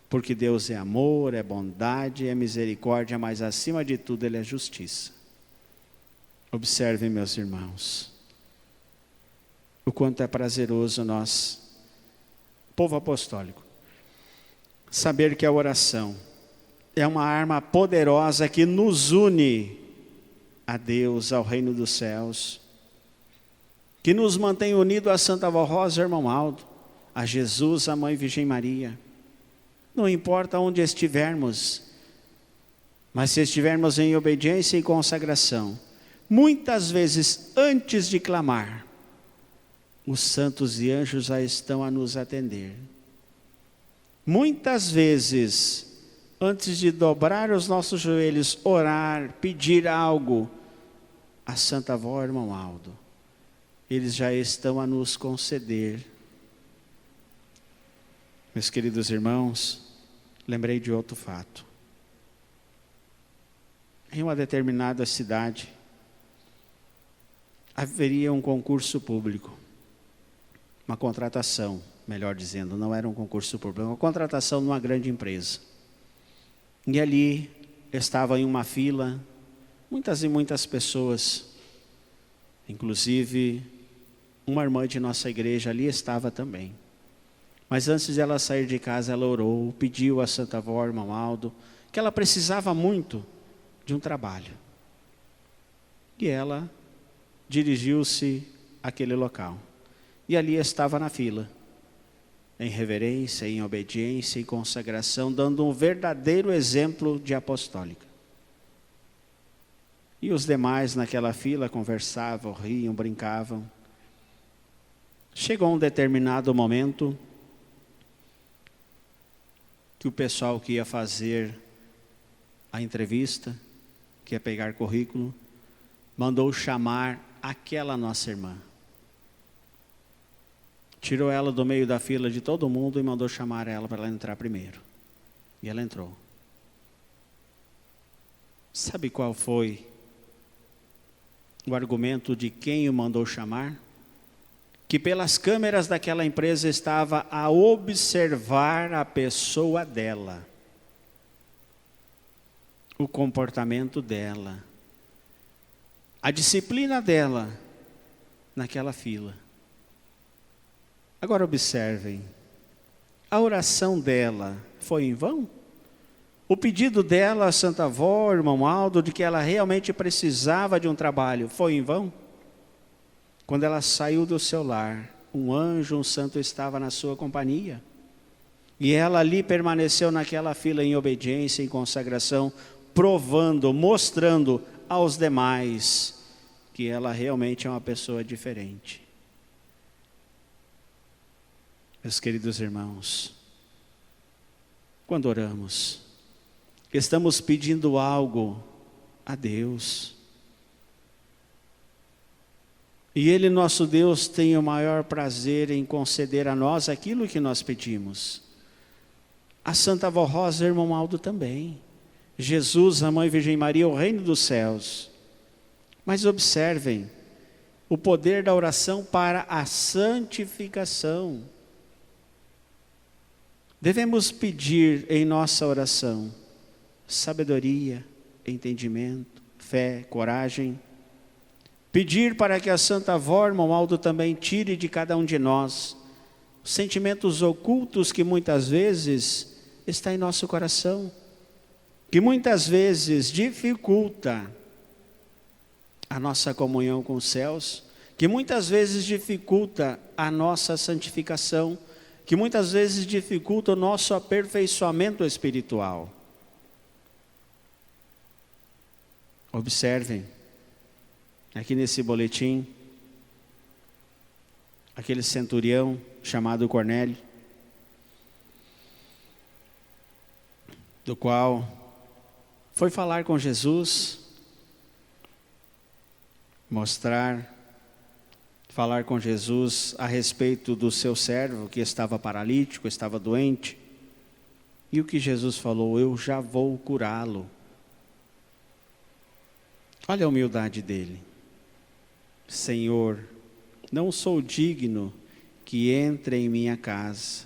Porque Deus é amor, é bondade, é misericórdia, mas acima de tudo Ele é justiça. Observem, meus irmãos, o quanto é prazeroso nós, povo apostólico, saber que a oração é uma arma poderosa que nos une a Deus, ao reino dos céus, que nos mantém unidos a Santa Avó Rosa, irmão Aldo, a Jesus, a Mãe Virgem Maria. Não importa onde estivermos, mas se estivermos em obediência e consagração, muitas vezes antes de clamar, os santos e anjos já estão a nos atender. Muitas vezes, antes de dobrar os nossos joelhos, orar, pedir algo, a Santa Avó, irmão Aldo, eles já estão a nos conceder. Meus queridos irmãos, lembrei de outro fato. Em uma determinada cidade, haveria um concurso público, uma contratação, melhor dizendo, não era um concurso público, uma contratação numa grande empresa. E ali estava em uma fila, muitas e muitas pessoas, inclusive uma irmã de nossa igreja ali estava também. Mas antes de ela sair de casa, ela orou, pediu a Santa Avó, irmão Aldo, que ela precisava muito de um trabalho. E ela dirigiu-se àquele local. E ali estava na fila, em reverência, em obediência e consagração, dando um verdadeiro exemplo de apostólica. E os demais naquela fila conversavam, riam, brincavam. Chegou um determinado momento que o pessoal que ia fazer a entrevista, que ia pegar currículo, mandou chamar aquela nossa irmã. Tirou ela do meio da fila de todo mundo e mandou chamar ela para ela entrar primeiro. E ela entrou. Sabe qual foi o argumento de quem o mandou chamar? Que pelas câmeras daquela empresa estava a observar a pessoa dela, o comportamento dela, a disciplina dela naquela fila. Agora observem, a oração dela foi em vão? O pedido dela a Santa Avó, irmão Aldo, de que ela realmente precisava de um trabalho, foi em vão? Quando ela saiu do seu lar, um anjo, um santo estava na sua companhia. E ela ali permaneceu naquela fila em obediência e consagração, provando, mostrando aos demais que ela realmente é uma pessoa diferente. Meus queridos irmãos, quando oramos, estamos pedindo algo a Deus. E Ele, nosso Deus, tem o maior prazer em conceder a nós aquilo que nós pedimos. A Santa Avó Rosa, irmão Aldo também. Jesus, a Mãe Virgem Maria, o reino dos céus. Mas observem, o poder da oração para a santificação. Devemos pedir em nossa oração sabedoria, entendimento, fé, coragem. Pedir para que a Santa Avó, irmão Aldo, também tire de cada um de nós os sentimentos ocultos que muitas vezes está em nosso coração, que muitas vezes dificulta a nossa comunhão com os céus, que muitas vezes dificulta a nossa santificação, que muitas vezes dificulta o nosso aperfeiçoamento espiritual. Observem, aqui nesse boletim, aquele centurião chamado Cornélio, do qual foi falar com Jesus, falar com Jesus a respeito do seu servo que estava paralítico, estava doente. E o que Jesus falou? Eu já vou curá-lo. Olha a humildade dele. Senhor, não sou digno que entre em minha casa,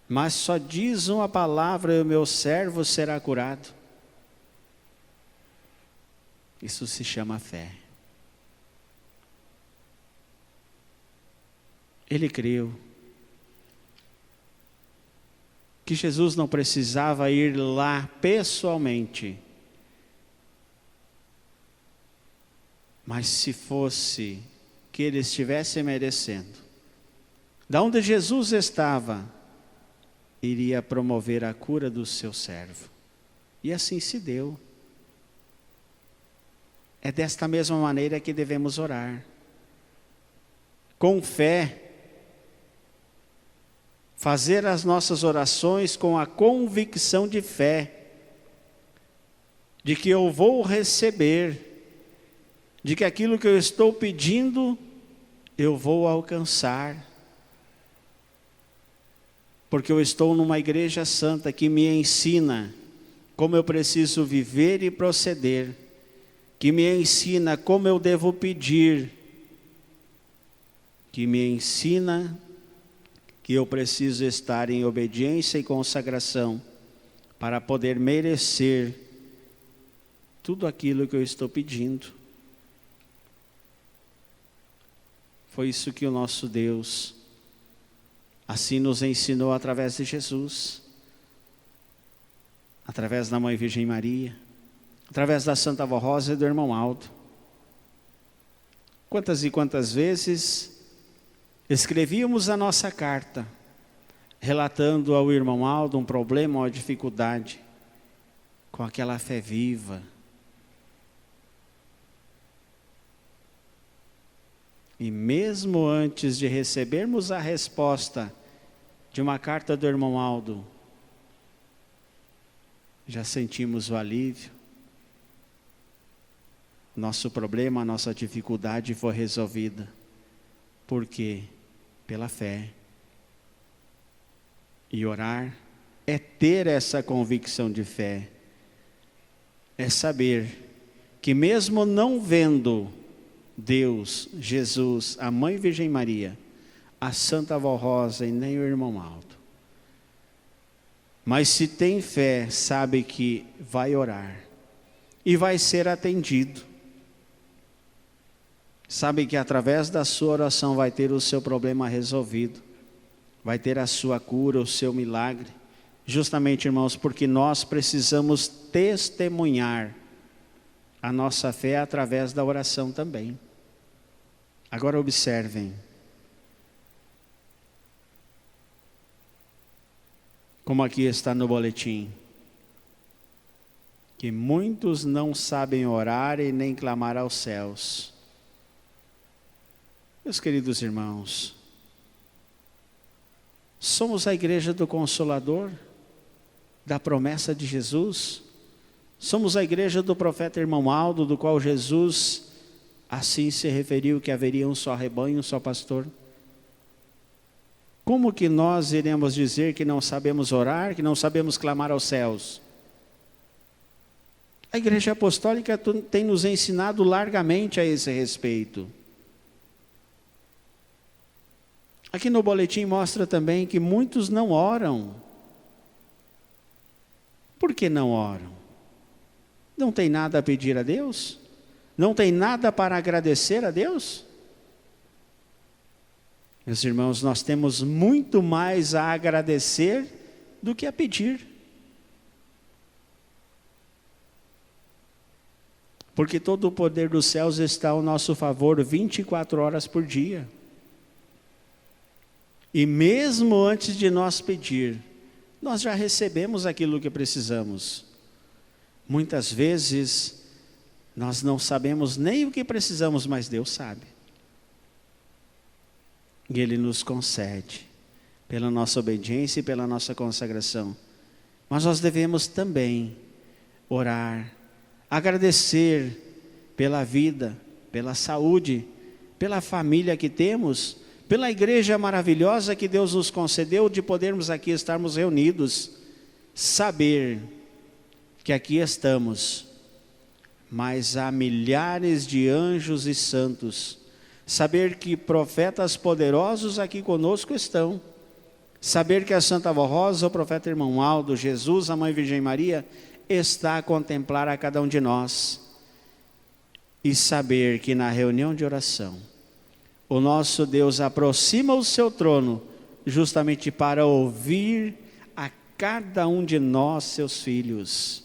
mas só diz uma palavra e o meu servo será curado. Isso se chama fé. Ele creu que Jesus não precisava ir lá pessoalmente, mas se fosse que ele estivesse merecendo, da onde Jesus estava, iria promover a cura do seu servo. E assim se deu. É desta mesma maneira que devemos orar. Com fé, fazer as nossas orações com a convicção de fé, de que eu vou receber, de que aquilo que eu estou pedindo, eu vou alcançar. Porque eu estou numa igreja santa que me ensina como eu preciso viver e proceder, que me ensina como eu devo pedir, que me ensina que eu preciso estar em obediência e consagração para poder merecer tudo aquilo que eu estou pedindo. Foi isso que o nosso Deus assim nos ensinou através de Jesus, através da Mãe Virgem Maria, através da Santa Avó Rosa e do irmão Aldo. Quantas e quantas vezes escrevíamos a nossa carta, relatando ao irmão Aldo um problema ou uma dificuldade, com aquela fé viva. E mesmo antes de recebermos a resposta de uma carta do irmão Aldo, já sentimos o alívio. Nosso problema, a nossa dificuldade foi resolvida. Por quê? Pela fé. E orar é ter essa convicção de fé. É saber que mesmo não vendo Deus, Jesus, a Mãe Virgem Maria, a Santa Avó Rosa e nem o irmão Aldo, mas se tem fé, sabe que vai orar e vai ser atendido. Sabe que através da sua oração vai ter o seu problema resolvido, vai ter a sua cura, o seu milagre. Justamente, irmãos, porque nós precisamos testemunhar a nossa fé através da oração também. Agora observem. Como aqui está no boletim, que muitos não sabem orar e nem clamar aos céus. Meus queridos irmãos, somos a igreja do Consolador, da promessa de Jesus. Somos a igreja do profeta irmão Aldo, do qual Jesus assim se referiu que haveria um só rebanho, um só pastor. Como que nós iremos dizer que não sabemos orar, que não sabemos clamar aos céus? A Igreja Apostólica tem nos ensinado largamente a esse respeito. Aqui no boletim mostra também que muitos não oram. Por que não oram? Não tem nada a pedir a Deus? Não tem nada para agradecer a Deus? Meus irmãos, nós temos muito mais a agradecer do que a pedir. Porque todo o poder dos céus está ao nosso favor 24 horas por dia. E mesmo antes de nós pedir, nós já recebemos aquilo que precisamos. Muitas vezes, nós não sabemos nem o que precisamos, mas Deus sabe. E Ele nos concede, pela nossa obediência e pela nossa consagração. Mas nós devemos também orar, agradecer pela vida, pela saúde, pela família que temos, pela igreja maravilhosa que Deus nos concedeu de podermos aqui estarmos reunidos, saber que aqui estamos, mas há milhares de anjos e santos, saber que profetas poderosos aqui conosco estão, saber que a Santa Avó Rosa, o profeta Irmão Aldo, Jesus, a Mãe Virgem Maria, está a contemplar a cada um de nós, e saber que na reunião de oração, o nosso Deus aproxima o seu trono, justamente para ouvir a cada um de nós, seus filhos.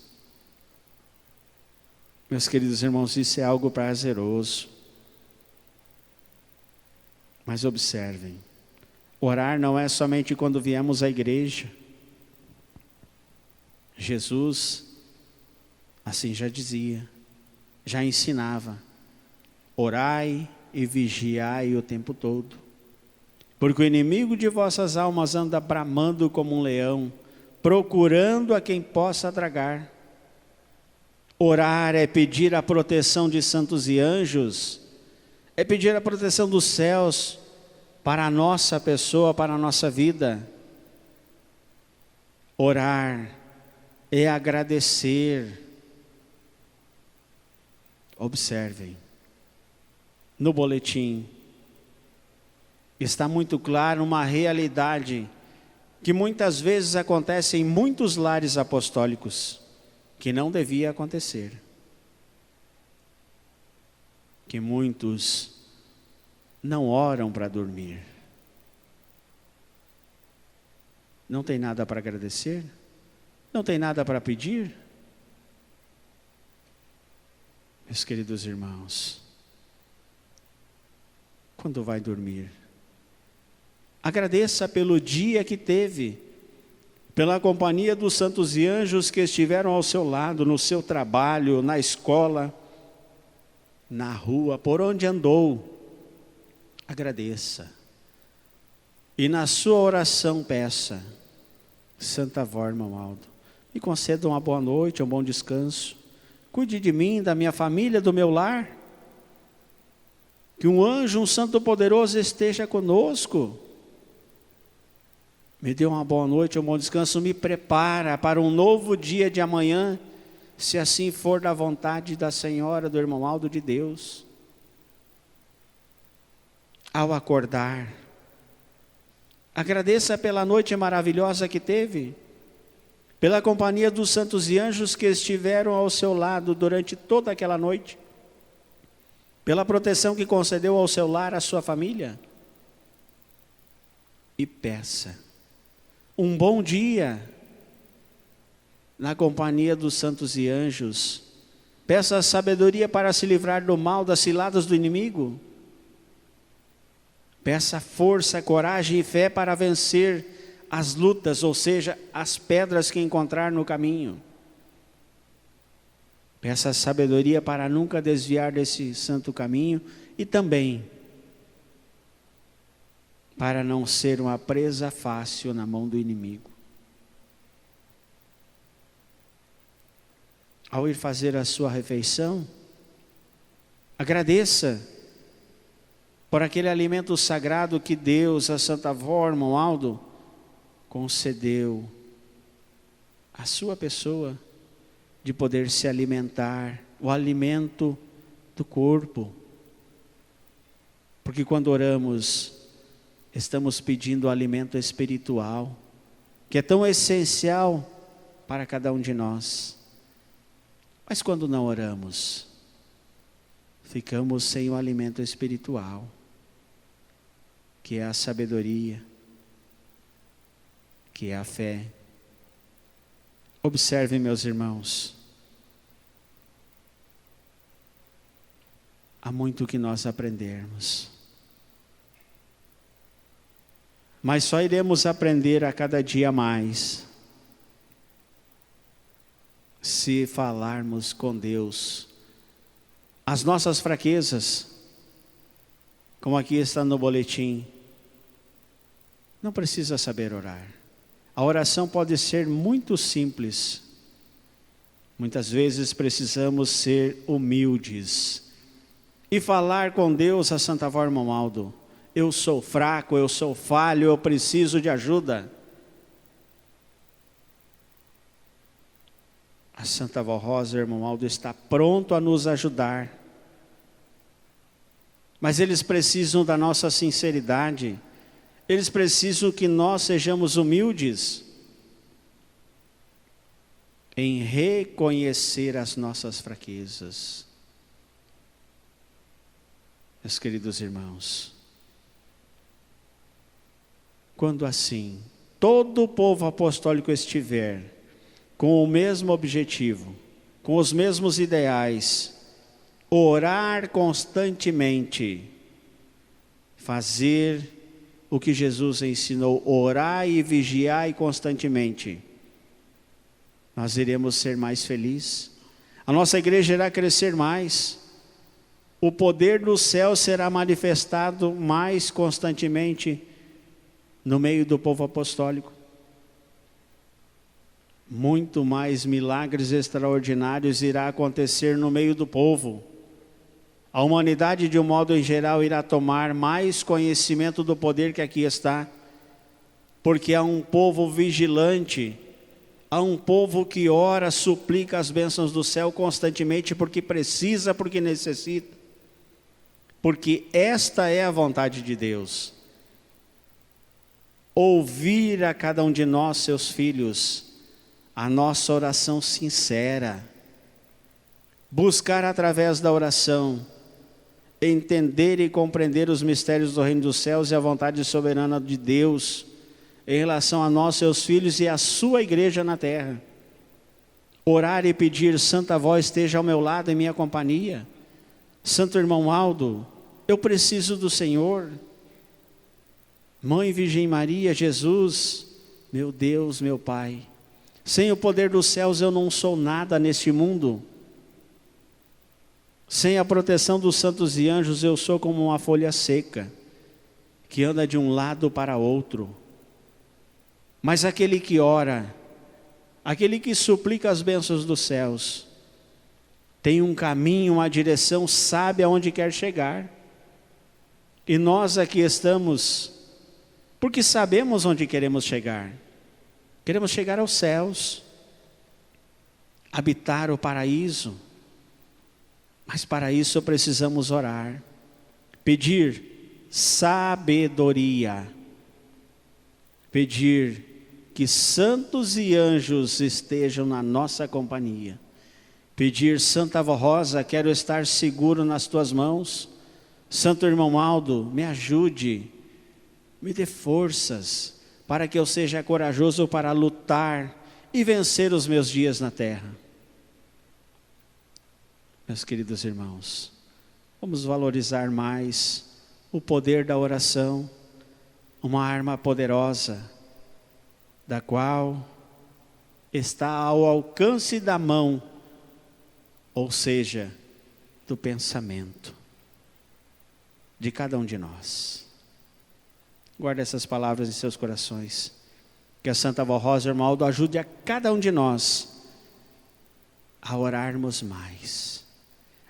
Meus queridos irmãos, isso é algo prazeroso. Mas observem, orar não é somente quando viemos à igreja. Jesus, assim já dizia, já ensinava, orai e vigiai o tempo todo, porque o inimigo de vossas almas anda bramando como um leão, procurando a quem possa tragar. Orar é pedir a proteção de santos e anjos, é pedir a proteção dos céus para a nossa pessoa, para a nossa vida. Orar é agradecer. Observem, no boletim está muito claro uma realidade que muitas vezes acontece em muitos lares apostólicos, que não devia acontecer. Que muitos não oram para dormir. Não tem nada para agradecer? Não tem nada para pedir? Meus queridos irmãos, quando vai dormir, agradeça pelo dia que teve, pela companhia dos santos e anjos que estiveram ao seu lado, no seu trabalho, na escola, na rua, por onde andou. Agradeça. E na sua oração peça, Santa Avó, Irmão Aldo, me conceda uma boa noite, um bom descanso. Cuide de mim, da minha família, do meu lar. Que um anjo, um santo poderoso esteja conosco. Me dê uma boa noite, um bom descanso. Me prepara para um novo dia de amanhã, se assim for da vontade da Senhora, do Irmão Aldo de Deus. Ao acordar, agradeça pela noite maravilhosa que teve, pela companhia dos santos e anjos que estiveram ao seu lado durante toda aquela noite, pela proteção que concedeu ao seu lar, à sua família. E peça um bom dia na companhia dos santos e anjos. Peça sabedoria para se livrar do mal, das ciladas do inimigo. Peça força, coragem e fé para vencer as lutas, ou seja, as pedras que encontrar no caminho. Peça sabedoria para nunca desviar desse santo caminho e também para não ser uma presa fácil na mão do inimigo. Ao ir fazer a sua refeição, Agradeça por aquele alimento sagrado que Deus, a Santa Avó Romualdo, concedeu à sua pessoa de poder se alimentar, o alimento do corpo. Porque quando oramos, estamos pedindo o alimento espiritual, que é tão essencial para cada um de nós. Mas quando não oramos, ficamos sem o alimento espiritual, que é a sabedoria, que é a fé. Observem, meus irmãos, há muito que nós aprendermos, mas só iremos aprender a cada dia mais se falarmos com Deus as nossas fraquezas, como aqui está no boletim. Não precisa saber orar. A oração pode ser muito simples. Muitas vezes precisamos ser humildes e falar com Deus, a Santa Avó Romualdo: eu sou fraco, eu sou falho, eu preciso de ajuda. A Santa Avó Rosa Romualdo está pronto a nos ajudar. Mas eles precisam da nossa sinceridade. Eles precisam que nós sejamos humildes em reconhecer as nossas fraquezas. Meus queridos irmãos, quando assim todo o povo apostólico estiver com o mesmo objetivo, com os mesmos ideais, orar constantemente, fazer o que Jesus ensinou, orar e vigiar constantemente, nós iremos ser mais felizes, a nossa igreja irá crescer mais, o poder do céu será manifestado mais constantemente no meio do povo apostólico. Muito mais milagres extraordinários irá acontecer no meio do povo. A humanidade, de um modo em geral, irá tomar mais conhecimento do poder que aqui está, porque há um povo vigilante, há um povo que ora, suplica as bênçãos do céu constantemente, porque precisa, porque necessita, porque esta é a vontade de Deus. Ouvir a cada um de nós, seus filhos, a nossa oração sincera, buscar através da oração, entender e compreender os mistérios do reino dos céus e a vontade soberana de Deus em relação a nós, seus filhos, e a sua igreja na terra. Orar e pedir: Santa Avó, esteja ao meu lado em minha companhia. Santo Irmão Aldo, eu preciso do Senhor. Mãe Virgem Maria, Jesus, meu Deus, meu Pai, sem o poder dos céus eu não sou nada neste mundo. Sem a proteção dos santos e anjos eu sou como uma folha seca, que anda de um lado para outro. Mas aquele que ora, aquele que suplica as bênçãos dos céus, tem um caminho, uma direção, sabe aonde quer chegar. E nós aqui estamos porque sabemos onde queremos chegar. Queremos chegar aos céus, habitar o paraíso. Mas para isso precisamos orar, pedir sabedoria, pedir que santos e anjos estejam na nossa companhia, pedir: Santa Avó Rosa, quero estar seguro nas tuas mãos. Santo Irmão Aldo, me ajude, me dê forças para que eu seja corajoso para lutar e vencer os meus dias na terra. Meus queridos irmãos, vamos valorizar mais o poder da oração, uma arma poderosa, da qual está ao alcance da mão, ou seja, do pensamento de cada um de nós. Guarde essas palavras em seus corações. Que a Santa Avó Rosa Romualdo ajude a cada um de nós a orarmos mais,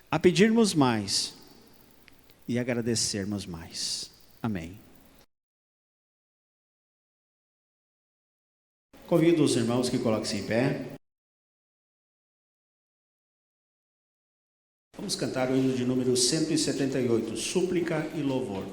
a pedirmos mais, e agradecermos mais. Amém. Convido os irmãos que coloquem-se em pé. Vamos cantar o hino de número 178, Súplica e Louvor.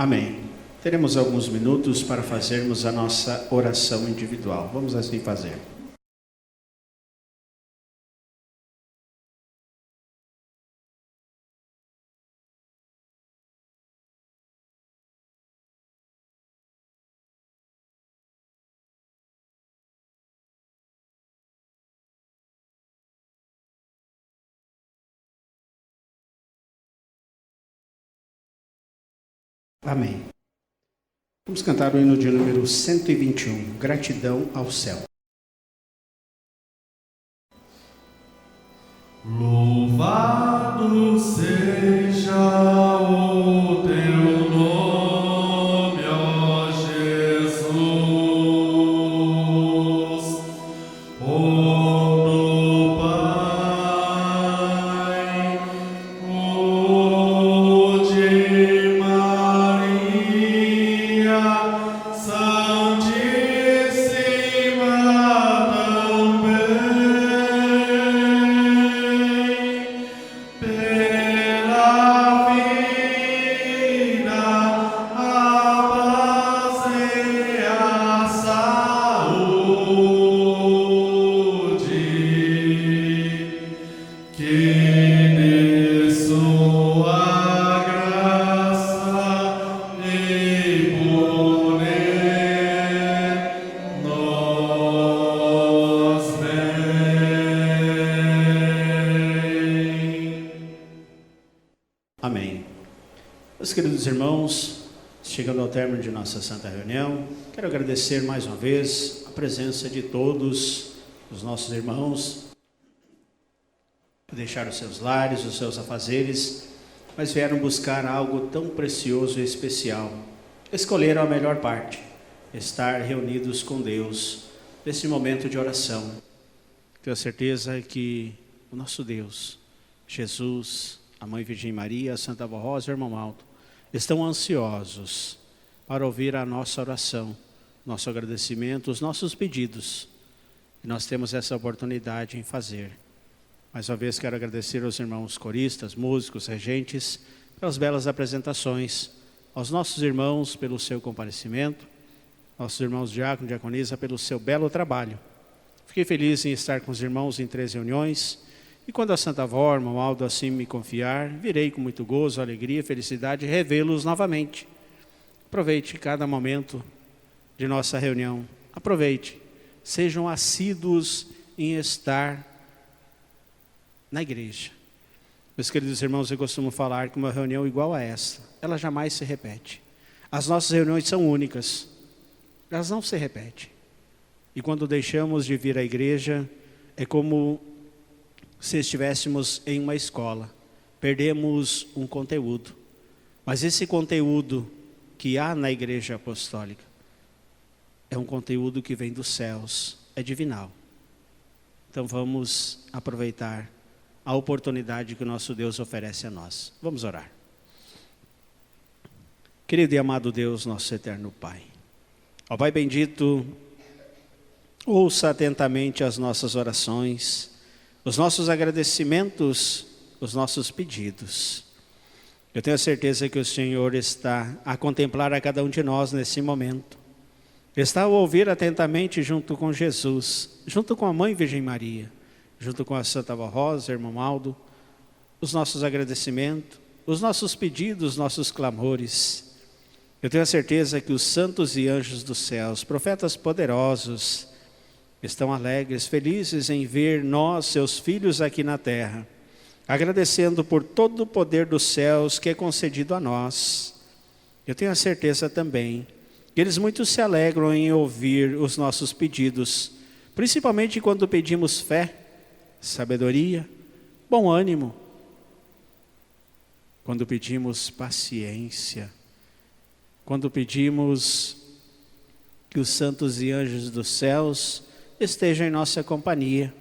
Amém. Teremos alguns minutos para fazermos a nossa oração individual. Vamos assim fazer. Amém. Vamos cantar o hino de número 121, Gratidão ao Céu. Louvado seja o teu nome, ó Jesus, o do Pai, o de Maria, Santíssima também, pela vida, a paz e a saúde, que de sua graça e poder nos vem. Amém. Meus queridos irmãos, chegando ao término de nossa santa reunião, quero agradecer mais uma vez a presença de todos os nossos irmãos deixaram os seus lares, os seus afazeres, mas vieram buscar algo tão precioso e especial. Escolheram a melhor parte, estar reunidos com Deus nesse momento de oração. Tenho certeza que o nosso Deus, Jesus, a Mãe Virgem Maria, a Santa Avó Rosa e o Irmão Aldo, estão ansiosos para ouvir a nossa oração, nosso agradecimento, os nossos pedidos. E nós temos essa oportunidade em fazer. Mais uma vez quero agradecer aos irmãos coristas, músicos, regentes, pelas belas apresentações, aos nossos irmãos pelo seu comparecimento, nossos irmãos diácono e diaconisa pelo seu belo trabalho. Fiquei feliz em estar com os irmãos em 3 reuniões, e quando a Santa Avó, Irmão Aldo, assim me confiar, virei com muito gozo, alegria e felicidade revê-los novamente. Aproveite cada momento de nossa reunião. Aproveite. Sejam assíduos em estar na igreja. Meus queridos irmãos, eu costumo falar que uma reunião igual a esta, ela jamais se repete. As nossas reuniões são únicas. Elas não se repetem. E quando deixamos de vir à igreja, é como se estivéssemos em uma escola. Perdemos um conteúdo. Mas esse conteúdo que há na igreja apostólica é um conteúdo que vem dos céus, é divinal. Então vamos aproveitar a oportunidade que o nosso Deus oferece a nós. Vamos orar. Querido e amado Deus, nosso eterno Pai. Ó Pai bendito, ouça atentamente as nossas orações, os nossos agradecimentos, os nossos pedidos. Eu tenho a certeza que o Senhor está a contemplar a cada um de nós nesse momento. Está a ouvir atentamente junto com Jesus, junto com a Mãe Virgem Maria, junto com a Santa Avó Rosa, Irmão Aldo, os nossos agradecimentos, os nossos pedidos, os nossos clamores. Eu tenho a certeza que os santos e anjos dos céus, profetas poderosos, estão alegres, felizes em ver nós, seus filhos aqui na terra, agradecendo por todo o poder dos céus que é concedido a nós. Eu tenho a certeza também que eles muito se alegram em ouvir os nossos pedidos, principalmente quando pedimos fé, sabedoria, bom ânimo, quando pedimos paciência, quando pedimos que os santos e anjos dos céus estejam em nossa companhia,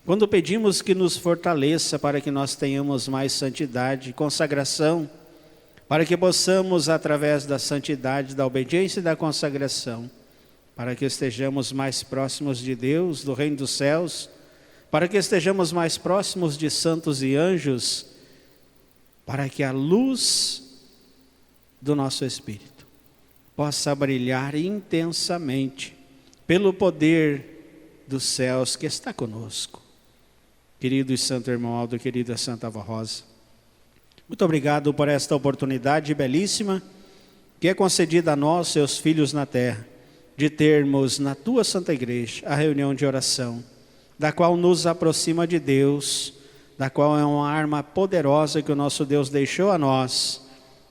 quando pedimos que nos fortaleça para que nós tenhamos mais santidade, consagração, para que possamos, através da santidade, da obediência e da consagração, para que estejamos mais próximos de Deus, do reino dos céus, para que estejamos mais próximos de santos e anjos, para que a luz do nosso Espírito possa brilhar intensamente pelo poder dos céus que está conosco. Querido e santo irmão Aldo, querida Santa Avó Rosa, muito obrigado por esta oportunidade belíssima que é concedida a nós, seus filhos na terra, de termos na tua Santa Igreja a reunião de oração, da qual nos aproxima de Deus, da qual é uma arma poderosa que o nosso Deus deixou a nós,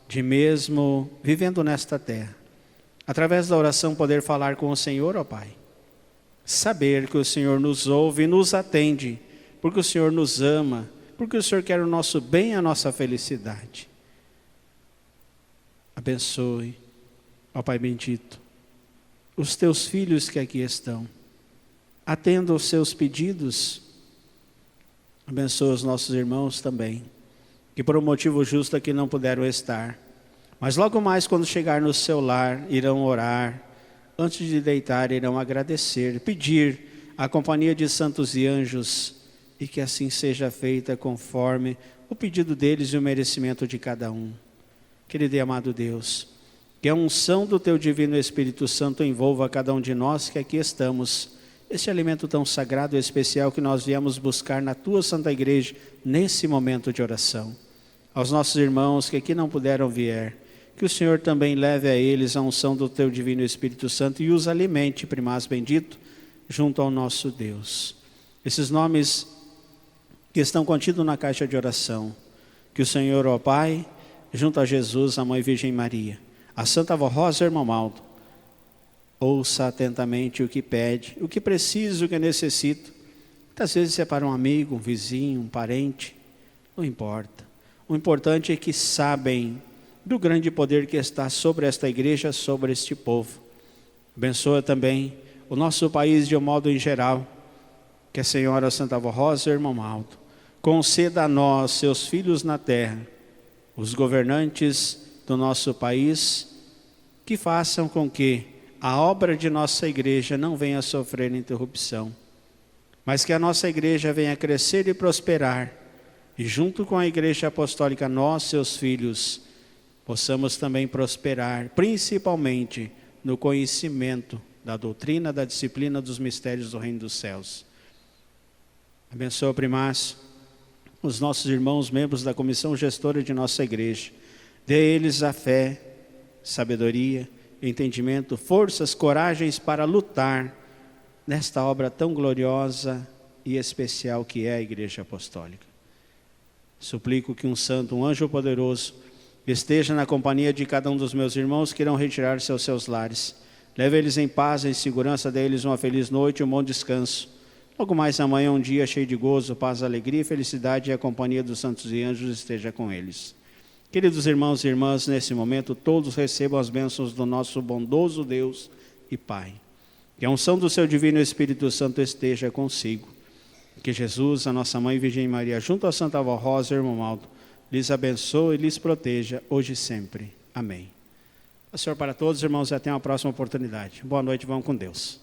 de mesmo vivendo nesta terra. Através da oração poder falar com o Senhor, ó Pai. Saber que o Senhor nos ouve e nos atende, porque o Senhor nos ama, porque o Senhor quer o nosso bem e a nossa felicidade. Abençoe, ó Pai bendito, os teus filhos que aqui estão. Atenda os seus pedidos. Abençoa os nossos irmãos também, que por um motivo justo aqui não puderam estar. Mas logo mais, quando chegar no seu lar, irão orar. Antes de deitar, irão agradecer, pedir a companhia de santos e anjos, e que assim seja feita conforme o pedido deles e o merecimento de cada um. Querido e amado Deus, que a unção do teu divino Espírito Santo envolva cada um de nós que aqui estamos, esse alimento tão sagrado e especial que nós viemos buscar na tua Santa Igreja, nesse momento de oração. Aos nossos irmãos que aqui não puderam vir, que o Senhor também leve a eles a unção do teu divino Espírito Santo e os alimente, primaz bendito, junto ao nosso Deus. Esses nomes que estão contidos na caixa de oração, que o Senhor, ó Pai, junto a Jesus, a Mãe Virgem Maria, a Santa Avó Rosa e o Irmão Aldo, ouça atentamente o que pede, o que precisa, o que necessita, Muitas vezes é para um amigo, um vizinho, um parente, não importa. O importante é que sabem do grande poder que está sobre esta igreja, sobre este povo. Abençoa também o nosso país de um modo em geral. Que a Senhora Santa Avó Rosa, irmão Aldo, conceda a nós, seus filhos na terra, os governantes do nosso país, que façam com que a obra de nossa igreja não venha a sofrer interrupção, mas que a nossa igreja venha a crescer e prosperar, e junto com a igreja apostólica, nós, seus filhos, possamos também prosperar, principalmente no conhecimento da doutrina, da disciplina dos mistérios do reino dos céus. Abençoa, primaz, os nossos irmãos, membros da comissão gestora de nossa igreja. Dê a eles a fé, sabedoria, entendimento, forças, coragens para lutar nesta obra tão gloriosa e especial que é a Igreja Apostólica. Suplico que um santo, um anjo poderoso, esteja na companhia de cada um dos meus irmãos que irão retirar-se aos seus lares. Leve eles em paz, em segurança, dê-lhes uma feliz noite e um bom descanso. Logo mais amanhã, um dia cheio de gozo, paz, alegria, felicidade e a companhia dos santos e anjos esteja com eles. Queridos irmãos e irmãs, nesse momento, todos recebam as bênçãos do nosso bondoso Deus e Pai. Que a unção do seu divino Espírito Santo esteja consigo. Que Jesus, a nossa Mãe Virgem Maria, junto a Santa Avó Rosa, irmão Aldo, lhes abençoe e lhes proteja, hoje e sempre. Amém. O Senhor para todos, irmãos, e até uma próxima oportunidade. Boa noite, vamos com Deus.